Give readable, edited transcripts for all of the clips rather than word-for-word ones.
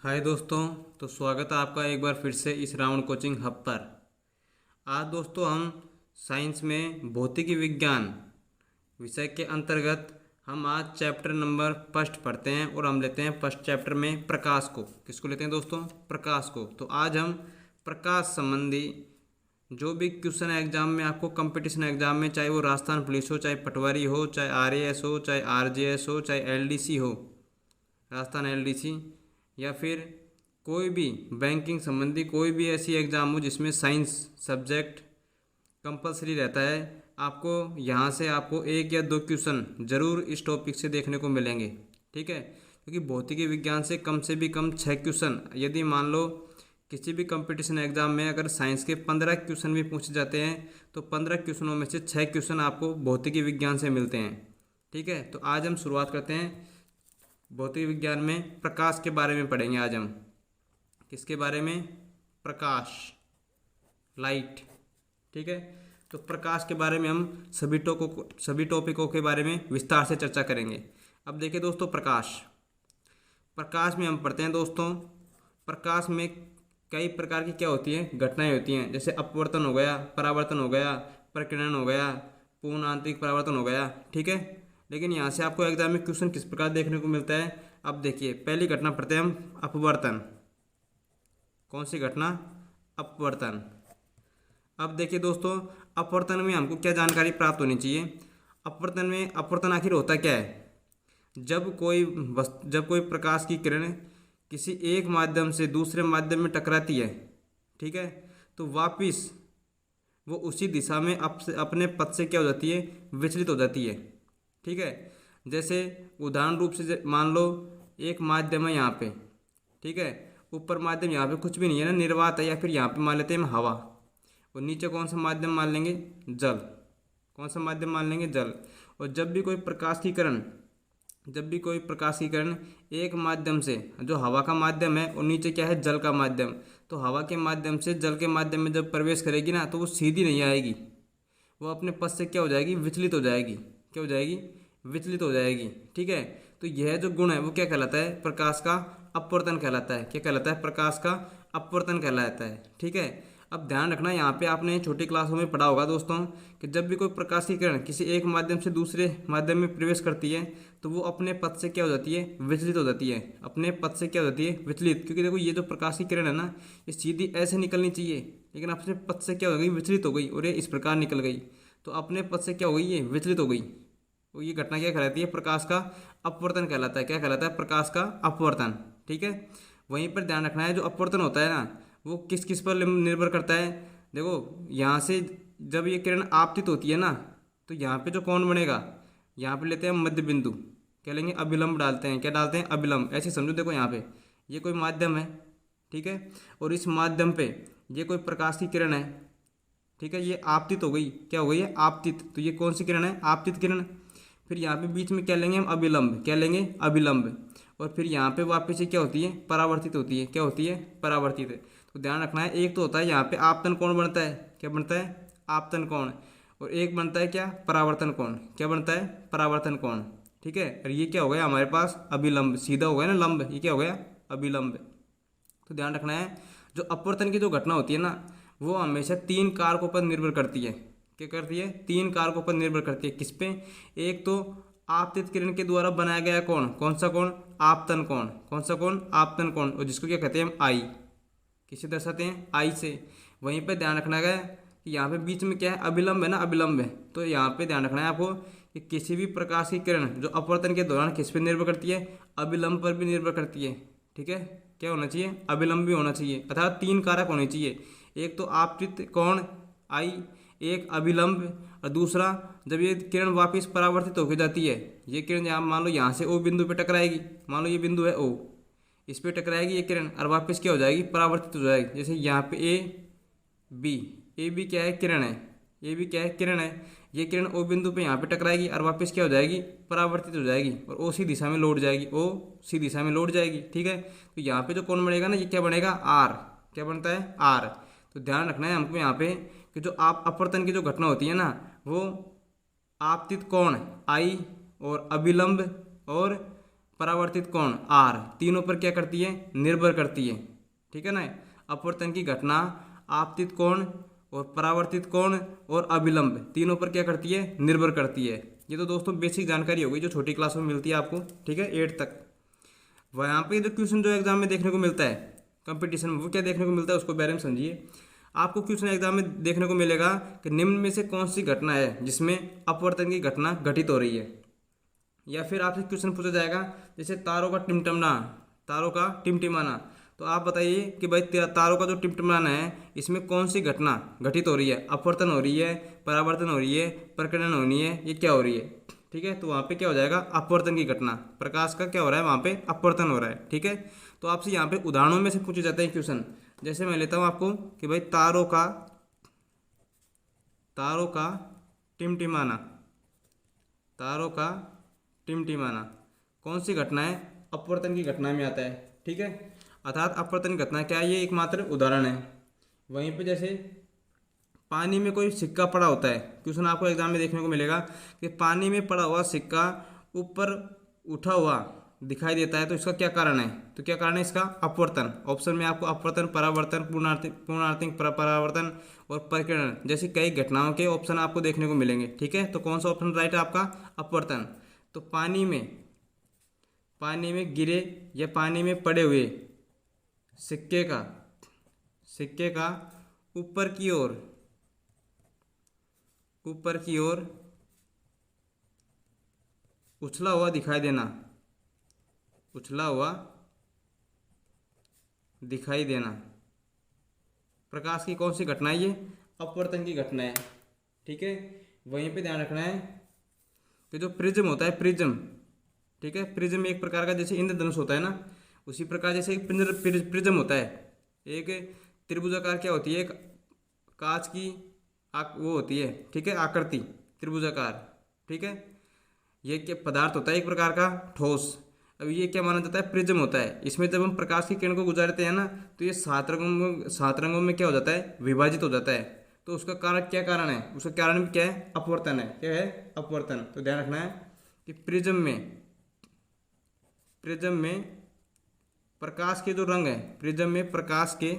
हाय दोस्तों। तो स्वागत है आपका एक बार फिर से इस राउंड कोचिंग हब पर। आज दोस्तों हम साइंस में भौतिकी विज्ञान विषय के अंतर्गत हम आज चैप्टर नंबर फर्स्ट पढ़ते हैं और हम लेते हैं फर्स्ट चैप्टर में प्रकाश को। किसको लेते हैं दोस्तों? प्रकाश को। तो आज हम प्रकाश संबंधी जो भी क्वेश्चन एग्जाम में आपको कंपटीशन एग्जाम में, चाहे वो राजस्थान पुलिस हो, चाहे पटवारी हो, चाहे आरएएस हो, चाहे आरजेएस हो, चाहे एलडीसी हो, राजस्थान एलडीसी, या फिर कोई भी बैंकिंग संबंधी कोई भी ऐसी एग्ज़ाम हो जिसमें साइंस सब्जेक्ट कंपलसरी रहता है, आपको यहाँ से आपको एक या दो क्वेश्चन ज़रूर इस टॉपिक से देखने को मिलेंगे। ठीक है, क्योंकि भौतिकी विज्ञान से भी कम 6 क्वेश्चन, यदि मान लो किसी भी कंपटीशन एग्जाम में अगर साइंस के 15 क्वेश्चन भी पूछे जाते हैं तो 15 क्वेश्चनों में से 6 क्वेश्चन आपको भौतिकी विज्ञान से मिलते हैं। ठीक है, तो आज हम शुरुआत करते हैं भौतिक विज्ञान में। प्रकाश के बारे में पढ़ेंगे आज हम। किसके बारे में? प्रकाश, लाइट। ठीक है, तो प्रकाश के बारे में हम सभी टॉपिकों के बारे में विस्तार से चर्चा करेंगे। अब देखिए दोस्तों, प्रकाश में हम पढ़ते हैं दोस्तों, प्रकाश में कई प्रकार की क्या होती हैं, घटनाएं होती हैं। जैसे अपवर्तन हो गया, परावर्तन हो गया, प्रकीर्णन हो गया, पूर्ण आंतरिक परावर्तन हो गया। ठीक है, लेकिन यहाँ से आपको एग्जाम में क्वेश्चन किस प्रकार देखने को मिलता है। अब देखिए, पहली घटना पढ़ते हैं हम, अपवर्तन। कौन सी घटना? अपवर्तन। अब देखिए दोस्तों, अपवर्तन में हमको क्या जानकारी प्राप्त होनी चाहिए। अपवर्तन आखिर होता क्या है? जब कोई प्रकाश की किरण किसी एक माध्यम से दूसरे माध्यम में टकराती है, ठीक है, तो वापिस वो उसी दिशा में अपने पथ से क्या हो जाती है, विचलित हो जाती है। ठीक है, जैसे उदाहरण रूप से मान लो एक माध्यम है यहाँ पे, ठीक है, ऊपर माध्यम यहाँ पे कुछ भी नहीं है ना, निर्वात है, या फिर यहाँ पे मान लेते हैं हम हवा, और नीचे कौन सा माध्यम मान लेंगे? जल। कौन सा माध्यम मान लेंगे? जल। और जब भी कोई प्रकाश की किरण एक माध्यम से, जो हवा का माध्यम है, और नीचे क्या है? जल का माध्यम, तो हवा के माध्यम से जल के माध्यम में जब प्रवेश करेगी ना, तो वो सीधी नहीं आएगी, वो अपने पथ से क्या हो जाएगी? विचलित हो जाएगी। क्या हो जाएगी? विचलित हो जाएगी। ठीक है, तो यह जो गुण है वो क्या कहलाता है? प्रकाश का अपवर्तन कहलाता है। क्या कहलाता है? प्रकाश का अपवर्तन कहलाता है। ठीक है, अब ध्यान रखना, यहाँ पे आपने छोटी क्लासों में पढ़ा होगा दोस्तों कि जब भी कोई प्रकाश की किरण किसी एक माध्यम से दूसरे माध्यम में प्रवेश करती है तो वो अपने पथ से क्या हो जाती है? विचलित हो जाती है। अपने पथ से क्या हो जाती है? विचलित। क्योंकि देखो, ये जो प्रकाश की किरण है ना, ये सीधी ऐसे निकलनी चाहिए, लेकिन अपने पथ से क्या हो गई? विचलित हो गई, और ये इस प्रकार निकल गई, तो अपने पथ से क्या हो गई? ये विचलित हो गई। तो ये घटना क्या कहलाती है? प्रकाश का अपवर्तन कहलाता है। क्या कहलाता है? प्रकाश का अपवर्तन। ठीक है, वहीं पर ध्यान रखना है, जो अपवर्तन होता है ना, वो किस किस पर निर्भर करता है। देखो, यहाँ से जब ये किरण आपतित होती है ना, तो यहाँ पे जो कोण बनेगा, यहाँ पे लेते हैं मध्य बिंदु, क्या लेंगे? अभिलंब डालते हैं। क्या डालते हैं? अभिलंब। ऐसे समझो, देखो यहाँ पे ये कोई माध्यम है, ठीक है, और इस माध्यम पे ये कोई प्रकाश की किरण है, ठीक है, ये आपतित हो गई। क्या हो गई है? आपतित। तो ये कौन सी किरण है? आपतित किरण। फिर यहाँ पे बीच में क्या लेंगे हम? अभिलंब। क्या लेंगे? अभिलंब। और फिर यहाँ पे वापस से क्या होती है? परावर्तित होती है। क्या होती है? परावर्तित। तो ध्यान रखना है, एक तो होता है यहाँ पे आपतन कोण बनता है। क्या बनता है? आपतन कोण। और एक बनता है क्या? परावर्तन कोण। क्या बनता है? परावर्तन कोण। ठीक है, और ये क्या हो गया हमारे पास? अभिलंब। सीधा हो गया ना लंब, ये क्या हो गया? अभिलंब। तो ध्यान रखना है, जो अपवर्तन की जो घटना होती है ना, वो हमेशा 3 कारकों पर निर्भर करती है। क्या करती है? 3 कारकों पर निर्भर करती है। किस पे? एक तो आपतित किरण के द्वारा बनाया गया कोण। कौन सा कोण? आपतन कोण। कौन सा कोण? आपतन कोण। और जिसको क्या कहते हैं हम? आई। किसे दर्शाते हैं? आई से। वहीं पर ध्यान रखना है कि यहाँ पे बीच में क्या है? अभिलंब है ना, अभिलंब है। तो यहाँ पे ध्यान रखना है आपको कि किसी भी प्रकाश की किरण जो अपवर्तन के दौरान किस पे निर्भर करती है? अभिलंब पर भी निर्भर करती है। ठीक है, क्या होना चाहिए? अभिलंब भी होना चाहिए, अर्थात 3 कारक होने चाहिए। एक तो आपतित कोण आई, एक अभिलंब, और दूसरा जब ये किरण वापस परावर्तित होकर जाती है, ये किरण यहाँ मान लो यहाँ से ओ बिंदु पे टकराएगी, मान लो ये बिंदु है ओ, इस पे टकराएगी ये किरण, और वापस क्या हो जाएगी? परावर्तित हो जाएगी। जैसे यहाँ पे ए बी क्या है? किरण है। ए बी क्या है? किरण है। ये किरण ओ बिंदु पे यहाँ पे टकराएगी और वापस क्या हो जाएगी? परावर्तित हो जाएगी, और ओ सी दिशा में लौट जाएगी। ओ सी दिशा में लौट जाएगी। ठीक है, तो यहाँ पे जो कोण बनेगा ना, ये क्या बनेगा? आर। क्या बनता है? आर। तो ध्यान रखना है हमको यहाँ पे कि जो आप अपवर्तन की जो घटना होती है ना, वो आपतित कोण आई, और अभिलंब, और परावर्तित कोण आर, तीनों पर क्या करती है, निर्भर करती है। ठीक है ना। अपवर्तन की घटना आपतित कोण और परावर्तित कोण और अभिलंब तीनों पर क्या करती है, निर्भर करती है। ये तो दोस्तों बेसिक जानकारी हो गई जो छोटी क्लास में मिलती है आपको। ठीक है, 8 तक। वहाँ पे जो क्वेश्चन जो एग्जाम में देखने को मिलता है कंपटीशन में, वो क्या देखने को मिलता है उसको बारे में समझिए। आपको क्वेश्चन एग्जाम में देखने को मिलेगा कि निम्न में से कौन सी घटना है जिसमें अपवर्तन की घटना घटित हो रही है। या फिर आपसे क्वेश्चन पूछा जाएगा जैसे तारों का टिमटिमाना, तारों का टिमटिमाना, तो आप बताइए कि भाई तारों का जो टिमटिमाना है इसमें कौन सी घटना घटित हो रही है, अपवर्तन हो रही है, परावर्तन हो रही है, प्रकीर्णन हो रही है, ये क्या हो रही है। ठीक है, तो वहाँ पे क्या हो जाएगा, अपवर्तन की घटना, प्रकाश का क्या हो रहा है वहाँ पे, अपवर्तन हो रहा है। ठीक है, तो आपसे यहाँ पे उदाहरणों में से पूछे जाते हैं क्वेश्चन। जैसे मैं लेता हूँ आपको कि भाई तारों का टिमटिमाना, तारों का टिमटिमाना कौन सी घटना है, अपवर्तन की घटना में आता है। ठीक है, अर्थात अपवर्तन की घटना क्या है, ये एकमात्र उदाहरण है। वहीं पे जैसे पानी में कोई सिक्का पड़ा होता है, क्वेश्चन आपको एग्जाम में देखने को मिलेगा कि पानी में पड़ा हुआ सिक्का ऊपर उठा हुआ दिखाई देता है, तो इसका क्या कारण है, तो क्या कारण है इसका, अपवर्तन। ऑप्शन में आपको अपवर्तन, परावर्तन, पूर्णार्तिक परावर्तन और प्रकीर्णन जैसी कई घटनाओं के ऑप्शन आपको देखने को मिलेंगे। ठीक है, तो कौन सा ऑप्शन राइट है आपका, अपवर्तन। तो पानी में गिरे या पानी में पड़े हुए सिक्के का ऊपर की ओर उछला हुआ दिखाई देना प्रकाश की कौन सी घटना है, ये अपवर्तन की घटना है। ठीक है, वहीं पे ध्यान रखना है कि जो प्रिज्म होता है, ठीक है, प्रिज्म एक प्रकार का जैसे इंद्रधनुष होता है ना, उसी प्रकार जैसे एक प्रिज्म होता है, एक त्रिभुजाकार क्या होती है, एक कांच की वो होती है। ठीक है, आकृति त्रिभुजाकार। ठीक है, ये क्या पदार्थ होता है, एक प्रकार का ठोस। अब ये क्या माना जाता है, प्रिज्म होता है। इसमें जब हम प्रकाश की किरण को गुजारते हैं ना, तो ये 7 रंगों में क्या हो जाता है, विभाजित हो जाता है। तो उसका क्या कारण है, उसका कारण भी क्या है, अपवर्तन है। क्या है, अपवर्तन। तो ध्यान रखना है कि प्रिज्म में प्रकाश के जो रंग है, प्रिज्म में प्रकाश के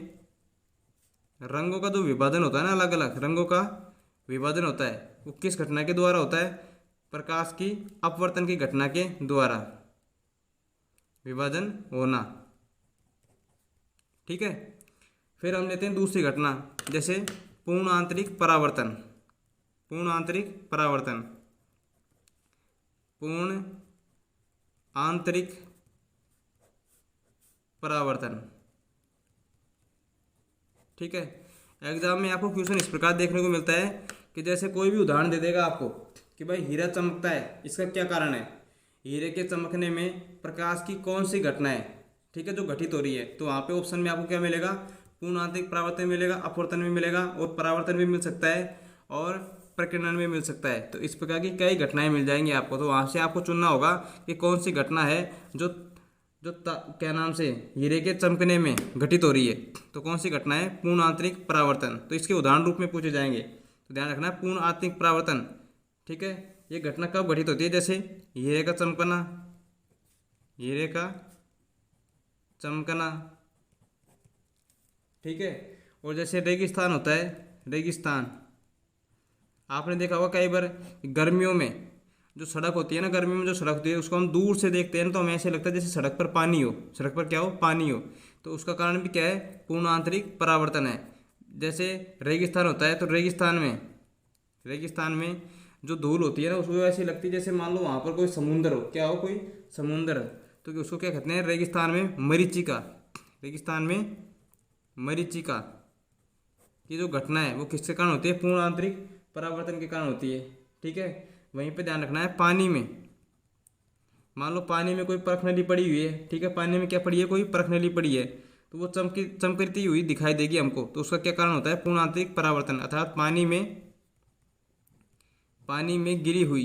रंगों का जो विभाजन होता है ना, अलग अलग रंगों का विभाजन होता है, वो किस घटना के द्वारा होता है, प्रकाश की अपवर्तन की घटना के द्वारा विभाजन होना। ठीक है, फिर हम लेते हैं दूसरी घटना, जैसे पूर्ण आंतरिक परावर्तन। पूर्ण आंतरिक परावर्तन। ठीक है, एग्जाम में आपको क्वेश्चन इस प्रकार देखने को मिलता है कि जैसे कोई भी उदाहरण दे देगा आपको कि भाई हीरा चमकता है, इसका क्या कारण है, हीरे के चमकने में प्रकाश की कौन सी घटना है, ठीक है, जो घटित हो रही है। तो वहाँ पे ऑप्शन में आपको क्या मिलेगा, पूर्ण आंतरिक परावर्तन मिलेगा, अपवर्तन भी मिलेगा और परावर्तन भी मिल सकता है और प्रकीर्णन भी मिल सकता है। तो इस प्रकार की कई घटनाएं मिल जाएंगी आपको। तो वहाँ से आपको चुनना होगा कि कौन सी घटना है जो क्या नाम से हीरे के चमकने में घटित हो रही है। तो कौन सी घटना है, पूर्ण आंतरिक परावर्तन। तो इसके उदाहरण रूप में पूछे जाएंगे, तो ध्यान रखना है पूर्ण आंतरिक परावर्तन। ठीक है, ये घटना कब घटित होती है, जैसे हीरे का चमकना। ठीक है, और जैसे रेगिस्तान होता है, रेगिस्तान आपने देखा होगा कई बार गर्मियों में जो सड़क होती है ना, गर्मियों में जो सड़क होती है उसको हम दूर से देखते हैं ना, तो हमें ऐसे लगता है जैसे सड़क पर पानी हो, सड़क पर क्या हो, पानी हो। तो उसका कारण भी क्या है, पूर्ण आंतरिक परावर्तन है। जैसे रेगिस्तान होता है, तो रेगिस्तान में जो धूल होती है ना, उसको ऐसी लगती है जैसे मान लो वहाँ पर कोई समुंदर हो, क्या हो, कोई समुंदर। तो उसको क्या कहते हैं, रेगिस्तान में मरीचिका की जो घटना है वो किसके कारण होती है, पूर्ण आंतरिक परावर्तन के कारण होती है। ठीक है, वहीं पे ध्यान रखना है पानी में, मान लो पानी में कोई परखनली पड़ी हुई है। ठीक है, पानी में क्या पड़ी है, कोई परखनली पड़ी है, तो वो चमकती हुई दिखाई देगी हमको। तो उसका क्या कारण होता है, पूर्ण आंतरिक परावर्तन। अर्थात पानी में गिरी हुई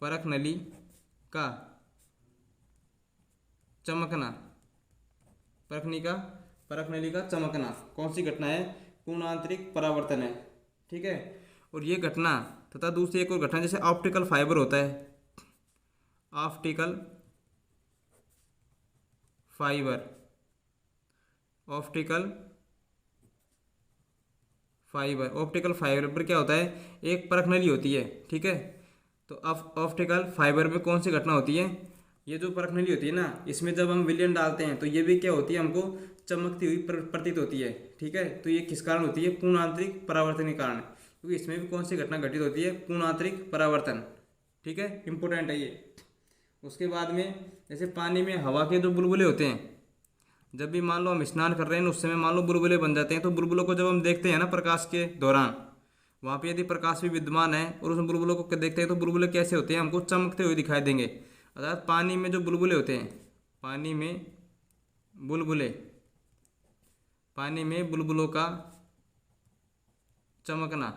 परखनली का चमकना, परखनली का चमकना कौन सी घटना है, पूर्ण आंतरिक परावर्तन है। ठीक है, और ये घटना तथा दूसरी एक और घटना जैसे ऑप्टिकल फाइबर होता है, optical fibre, optical fibre, optical fibre पर क्या होता है, एक परख नली होती है, ठीक है। तो अब ऑप्टिकल फाइबर में कौन सी घटना होती है, ये जो परख नली होती है ना, इसमें जब हम विलयन डालते हैं तो ये भी क्या होती है, हमको चमकती हुई प्रतीत होती है, ठीक है। तो ये किस कारण होती है, पूर्ण आंतरिक परावर्तन के कारण, क्योंकि इसमें भी कौन सी घटना घटित होती है, पूर्ण आंतरिक परावर्तन, ठीक है, इंपॉर्टेंट है ये। उसके बाद में जैसे पानी में हवा के जो बुलबुले होते हैं, जब भी मान लो हम स्नान कर रहे हैं उस समय मान लो बुलबुले बन जाते हैं, तो बुलबुलों को जब हम देखते हैं ना प्रकाश के दौरान, वहाँ पे यदि प्रकाश भी विद्यमान है और उस बुलबुलों को देखते हैं तो बुलबुले कैसे होते हैं, हमको चमकते हुए दिखाई देंगे। अर्थात पानी में जो बुलबुले होते हैं, पानी में बुलबुले, पानी में बुलबुलों का चमकना,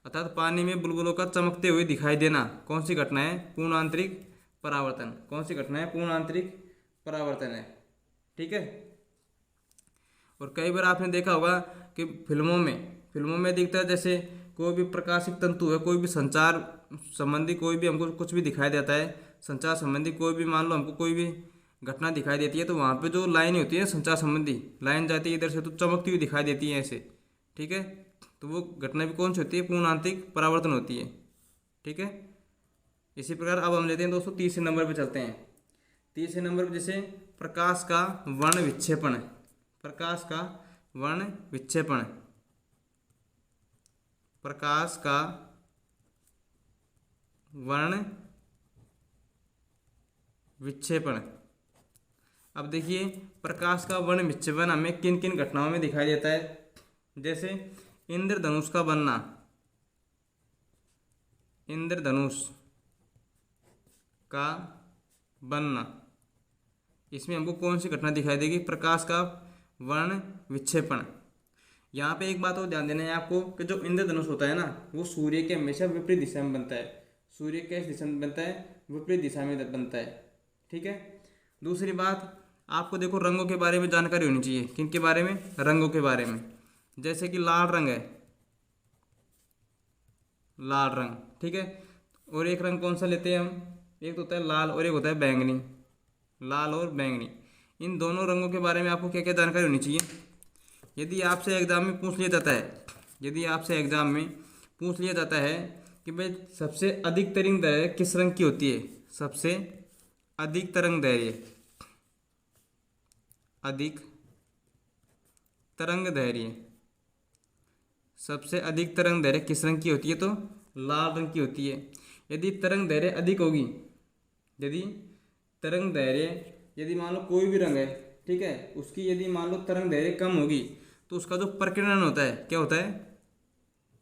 अर्थात पानी में बुलबुलों का चमकते हुए दिखाई देना कौन सी घटना है, पूर्ण आंतरिक परावर्तन। कौन सी घटना है, पूर्ण आंतरिक परावर्तन है, ठीक है। और कई बार आपने देखा होगा कि फिल्मों में दिखता है, जैसे कोई भी प्रकाशिक तंतु है, कोई भी संचार संबंधी कोई भी हमको कुछ भी दिखाई देता है, संचार संबंधी कोई भी मान लो हमको कोई भी घटना दिखाई देती है, तो वहाँ पे जो लाइन होती है संचार संबंधी लाइन जाती है इधर से, तो चमकती हुई दिखाई देती है ऐसे, ठीक है। तो वो घटना भी कौन सी होती है, पूर्ण आंतरिक परावर्तन होती है, ठीक है। इसी प्रकार अब हम लेते हैं दोस्तों तीसरे नंबर पर चलते हैं। तीसरे नंबर पर जैसे प्रकाश का वर्ण विक्षेपण, प्रकाश का वर्ण विक्षेपण, प्रकाश का वर्ण विक्षेपण। अब देखिए प्रकाश का वर्ण विक्षेपण हमें किन किन घटनाओं में दिखाई देता है, जैसे इंद्रधनुष का बनना, इंद्रधनुष का बनना, इसमें हमको कौन सी घटना दिखाई देगी, प्रकाश का वर्ण विक्षेपण। यहाँ पे एक बात और ध्यान देना है आपको कि जो इंद्रधनुष होता है ना, वो सूर्य के हमेशा विपरीत दिशा में बनता है। सूर्य किस दिशा में बनता है, विपरीत दिशा में बनता है, ठीक है। दूसरी बात आपको देखो रंगों के बारे में जानकारी होनी चाहिए। किन के बारे में, रंगों के बारे में। जैसे कि लाल रंग है, लाल रंग, ठीक है। और एक रंग कौन सा लेते हैं हम, एक तो होता है लाल और एक होता है बैंगनी, लाल और बैंगनी। इन दोनों रंगों के बारे में आपको क्या क्या जानकारी होनी चाहिए। यदि आपसे एग्जाम में पूछ लिया जाता है, यदि आपसे एग्जाम में पूछ लिया जाता है कि भाई सबसे अधिक तरंग दैर्घ्य किस रंग की होती है, सबसे अधिक तरंग दैर्घ्य, अधिक तरंग दैर्घ्य, सबसे अधिक तरंग दैर्घ्य किस रंग की होती है, तो लाल रंग की होती है। यदि तरंग दैर्घ्य अधिक होगी, यदि तरंग दैर्घ्य, यदि मान लो कोई भी रंग है, ठीक है, उसकी यदि मान लो तरंग दैर्घ्य कम होगी तो उसका जो प्रकीर्णन होता है, क्या होता है,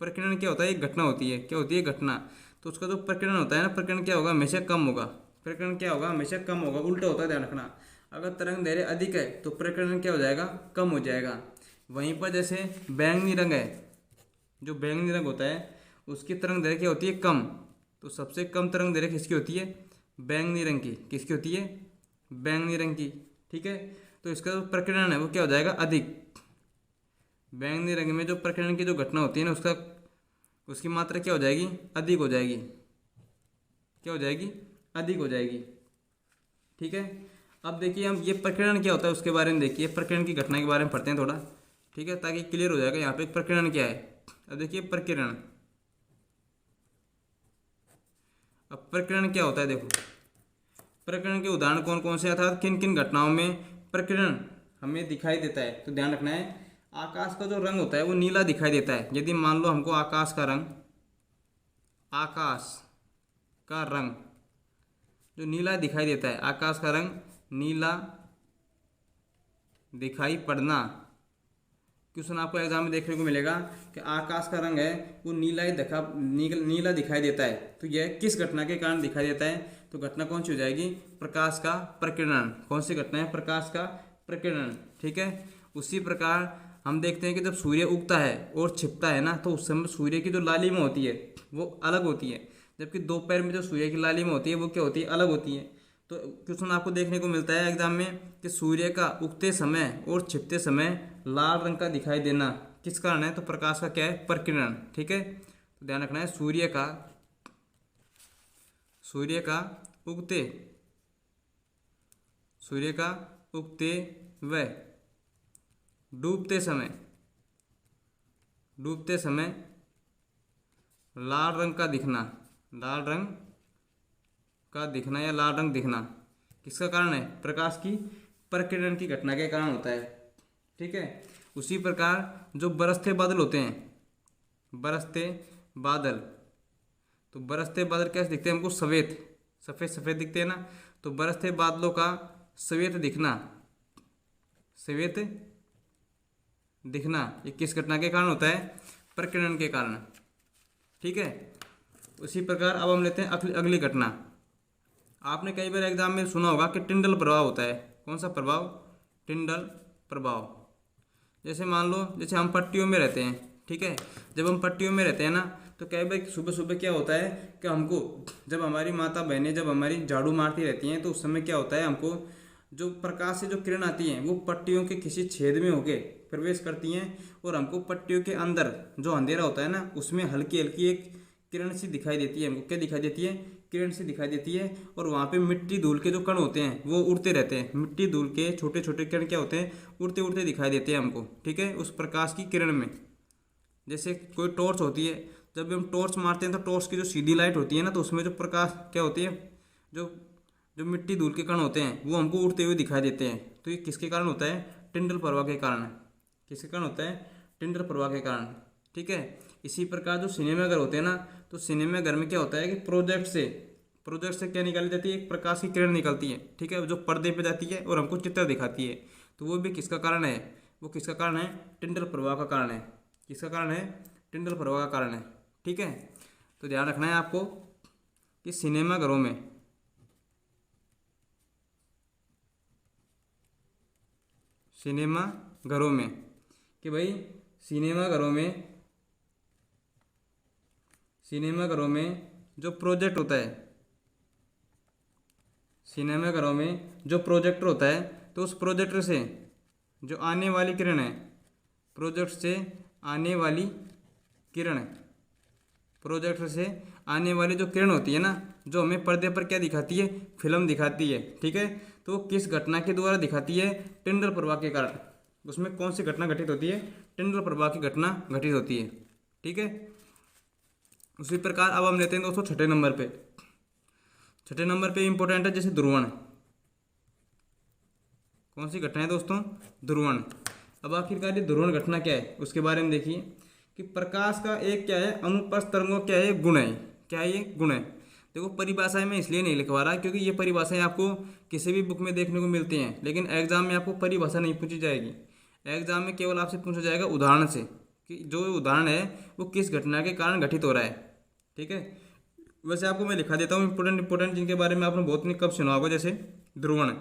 प्रकीर्णन क्या होता है, एक घटना होती है, क्या होती है, घटना। तो उसका जो प्रकीर्णन होता है ना, प्रकीर्णन क्या होगा, हमेशा कम होगा, प्रकीर्णन क्या होगा, हमेशा कम होगा, उल्टा होता है, ध्यान रखना। अगर तरंग दैर्घ्य अधिक है तो प्रकीर्णन क्या हो जाएगा, कम हो जाएगा। वहीं पर जैसे बैंगनी रंग है, जो बैंगनी रंग होता है उसकी तरंग दैर्घ्य क्या होती है, कम। तो सबसे कम तरंग दैर्घ्य किसकी होती है, बैंगनी रंग की। किसकी होती है, बैंगनी रंग की, ठीक है। तो इसका जो प्रकीर्णन है वो क्या हो जाएगा, अधिक। बैंगनी रंग में जो प्रकीर्णन की जो घटना होती है ना, उसकी मात्रा क्या हो जाएगी, अधिक हो जाएगी। क्या हो जाएगी, अधिक हो जाएगी, ठीक है। अब देखिए हम ये प्रकीर्णन क्या होता है उसके बारे में देखिए, प्रकीर्णन की घटना के बारे में पढ़ते हैं थोड़ा, ठीक है, ताकि क्लियर हो जाएगा यहाँ पे प्रकीर्णन क्या है। अब देखिए प्रकीर्णन, अब प्रकीर्णन क्या होता है, देखो प्रकीर्णन के उदाहरण कौन कौन से, अर्थात किन किन घटनाओं में प्रकीर्णन हमें दिखाई देता है। तो ध्यान रखना है, आकाश का जो रंग होता है वो नीला दिखाई देता है। यदि मान लो हमको आकाश का रंग, आकाश का रंग जो नीला दिखाई देता है, आकाश का रंग नीला दिखाई पड़ना। क्वेश्चन आपको एग्जाम में देखने को मिलेगा कि आकाश का रंग है वो नीला दिखाई देता है, तो यह किस घटना के कारण दिखाई देता है, तो घटना कौन सी हो जाएगी, प्रकाश का प्रकीर्णन। कौन सी घटना है, प्रकाश का प्रकीर्णन, ठीक है। उसी प्रकार हम देखते हैं कि जब सूर्य उगता है और छिपता है ना, तो उस समय सूर्य की जो लालिमा होती है वो अलग होती है, जबकि दोपहर में जो सूर्य की लालिमा होती है वो क्या होती है, अलग होती है। तो क्वेश्चन आपको देखने को मिलता है एग्जाम में कि सूर्य का उगते समय और छिपते समय लाल रंग का दिखाई देना किस कारण है, तो प्रकाश का क्या है, प्रकीर्णन, ठीक है। तो तो ध्यान रखना है सूर्य का उगते व डूबते समय लाल रंग का दिखना या लाल रंग दिखना किसका कारण है? प्रकाश की प्रकीर्णन की घटना के कारण होता है। ठीक है। उसी प्रकार जो बरसते बादल होते हैं, तो बरसते बादल कैसे दिखते हैं हमको? सफ़ेद सफ़ेद दिखते हैं ना। तो बरसते बादलों का सफ़ेद दिखना ये किस घटना के कारण होता है? प्रकीर्णन के कारण। ठीक है। उसी प्रकार अब हम लेते हैं अगली घटना। आपने कई बार एग्जाम में सुना होगा कि टिंडल प्रभाव होता है। कौन सा प्रभाव? टिंडल प्रभाव। जैसे मान लो, जैसे हम पट्टियों में रहते हैं। ठीक है। जब हम पट्टियों में रहते हैं ना, तो कई बार सुबह सुबह क्या होता है कि हमको, जब हमारी माता बहनें जब हमारी झाड़ू मारती रहती हैं, तो उस समय क्या होता है, हमको जो प्रकाश से जो किरण आती हैं वो पट्टियों के किसी छेद में होके प्रवेश करती हैं, और हमको पट्टियों के अंदर जो अंधेरा होता है ना, उसमें हल्की हल्की एक किरण सी दिखाई देती है। हमको क्या दिखाई देती है? किरण सी दिखाई देती है। और वहाँ पे मिट्टी धूल के जो कण होते हैं वो उड़ते रहते हैं। मिट्टी धूल के छोटे छोटे कण क्या होते हैं? उड़ते उड़ते दिखाई देते हैं हमको। ठीक है। उस प्रकाश की किरण में, जैसे कोई टॉर्च होती है, जब हम टॉर्च मारते हैं तो टॉर्च की जो सीधी लाइट होती है ना, तो उसमें जो प्रकाश क्या होती है, जो जो मिट्टी धूल के कण होते हैं वो हमको उड़ते हुए दिखाई देते हैं। तो ये किसके कारण होता है? टिंडल प्रभाव के कारण। किसके कारण होता है? टिंडल प्रभाव के कारण। ठीक है। इसी प्रकार जो सिनेमाघर होते हैं ना, तो सिनेमाघर में क्या होता है कि प्रोजेक्ट से क्या निकाली जाती है? एक प्रकाश की किरण निकलती है। ठीक है। जो पर्दे पे जाती है और हमको चित्र दिखाती है। तो वो भी किसका कारण है? वो किसका कारण है? टिंडल प्रभाव का कारण है। किसका कारण है? टिंडल प्रभाव का कारण है। ठीक है। तो ध्यान रखना है आपको कि सिनेमाघरों में कि भाई सिनेमाघरों में जो प्रोजेक्ट होता है, सिनेमाघरों में जो प्रोजेक्टर होता है, तो उस प्रोजेक्टर से जो आने वाली किरण है, प्रोजेक्टर से आने वाली जो किरण होती है ना, जो हमें पर्दे पर क्या दिखाती है? फिल्म दिखाती है। ठीक है। तो किस घटना के द्वारा दिखाती है? टिंडल प्रभाव के कारण। उसमें कौन सी घटना घटित होती है? टिंडल प्रभाव की घटना घटित होती है। ठीक है। उसी प्रकार अब हम लेते हैं दोस्तों छठे नंबर पे इंपॉर्टेंट है जैसे ध्रुवण। कौन सी घटना है दोस्तों? ध्रुवण। अब आखिरकार ये ध्रुवण घटना क्या है उसके बारे में देखिए कि प्रकाश का एक क्या है? अनुप्रस्थ तरंगों क्या है? गुण है। क्या है ये? गुण है। देखो परिभाषाएं मैं इसलिए नहीं लिखवा रहा क्योंकि ये परिभाषाएं आपको किसी भी बुक में देखने को मिलती हैं, लेकिन एग्जाम में आपको परिभाषा नहीं पूछी जाएगी। एग्जाम में केवल आपसे पूछा जाएगा उदाहरण से कि जो उदाहरण है वो किस घटना के कारण घटित हो रहा है। ठीक है। वैसे आपको मैं लिखा देता हूँ इंपोर्टेंट जिनके बारे में आपने बहुत नहीं कब सुना होगा, जैसे ध्रुवण।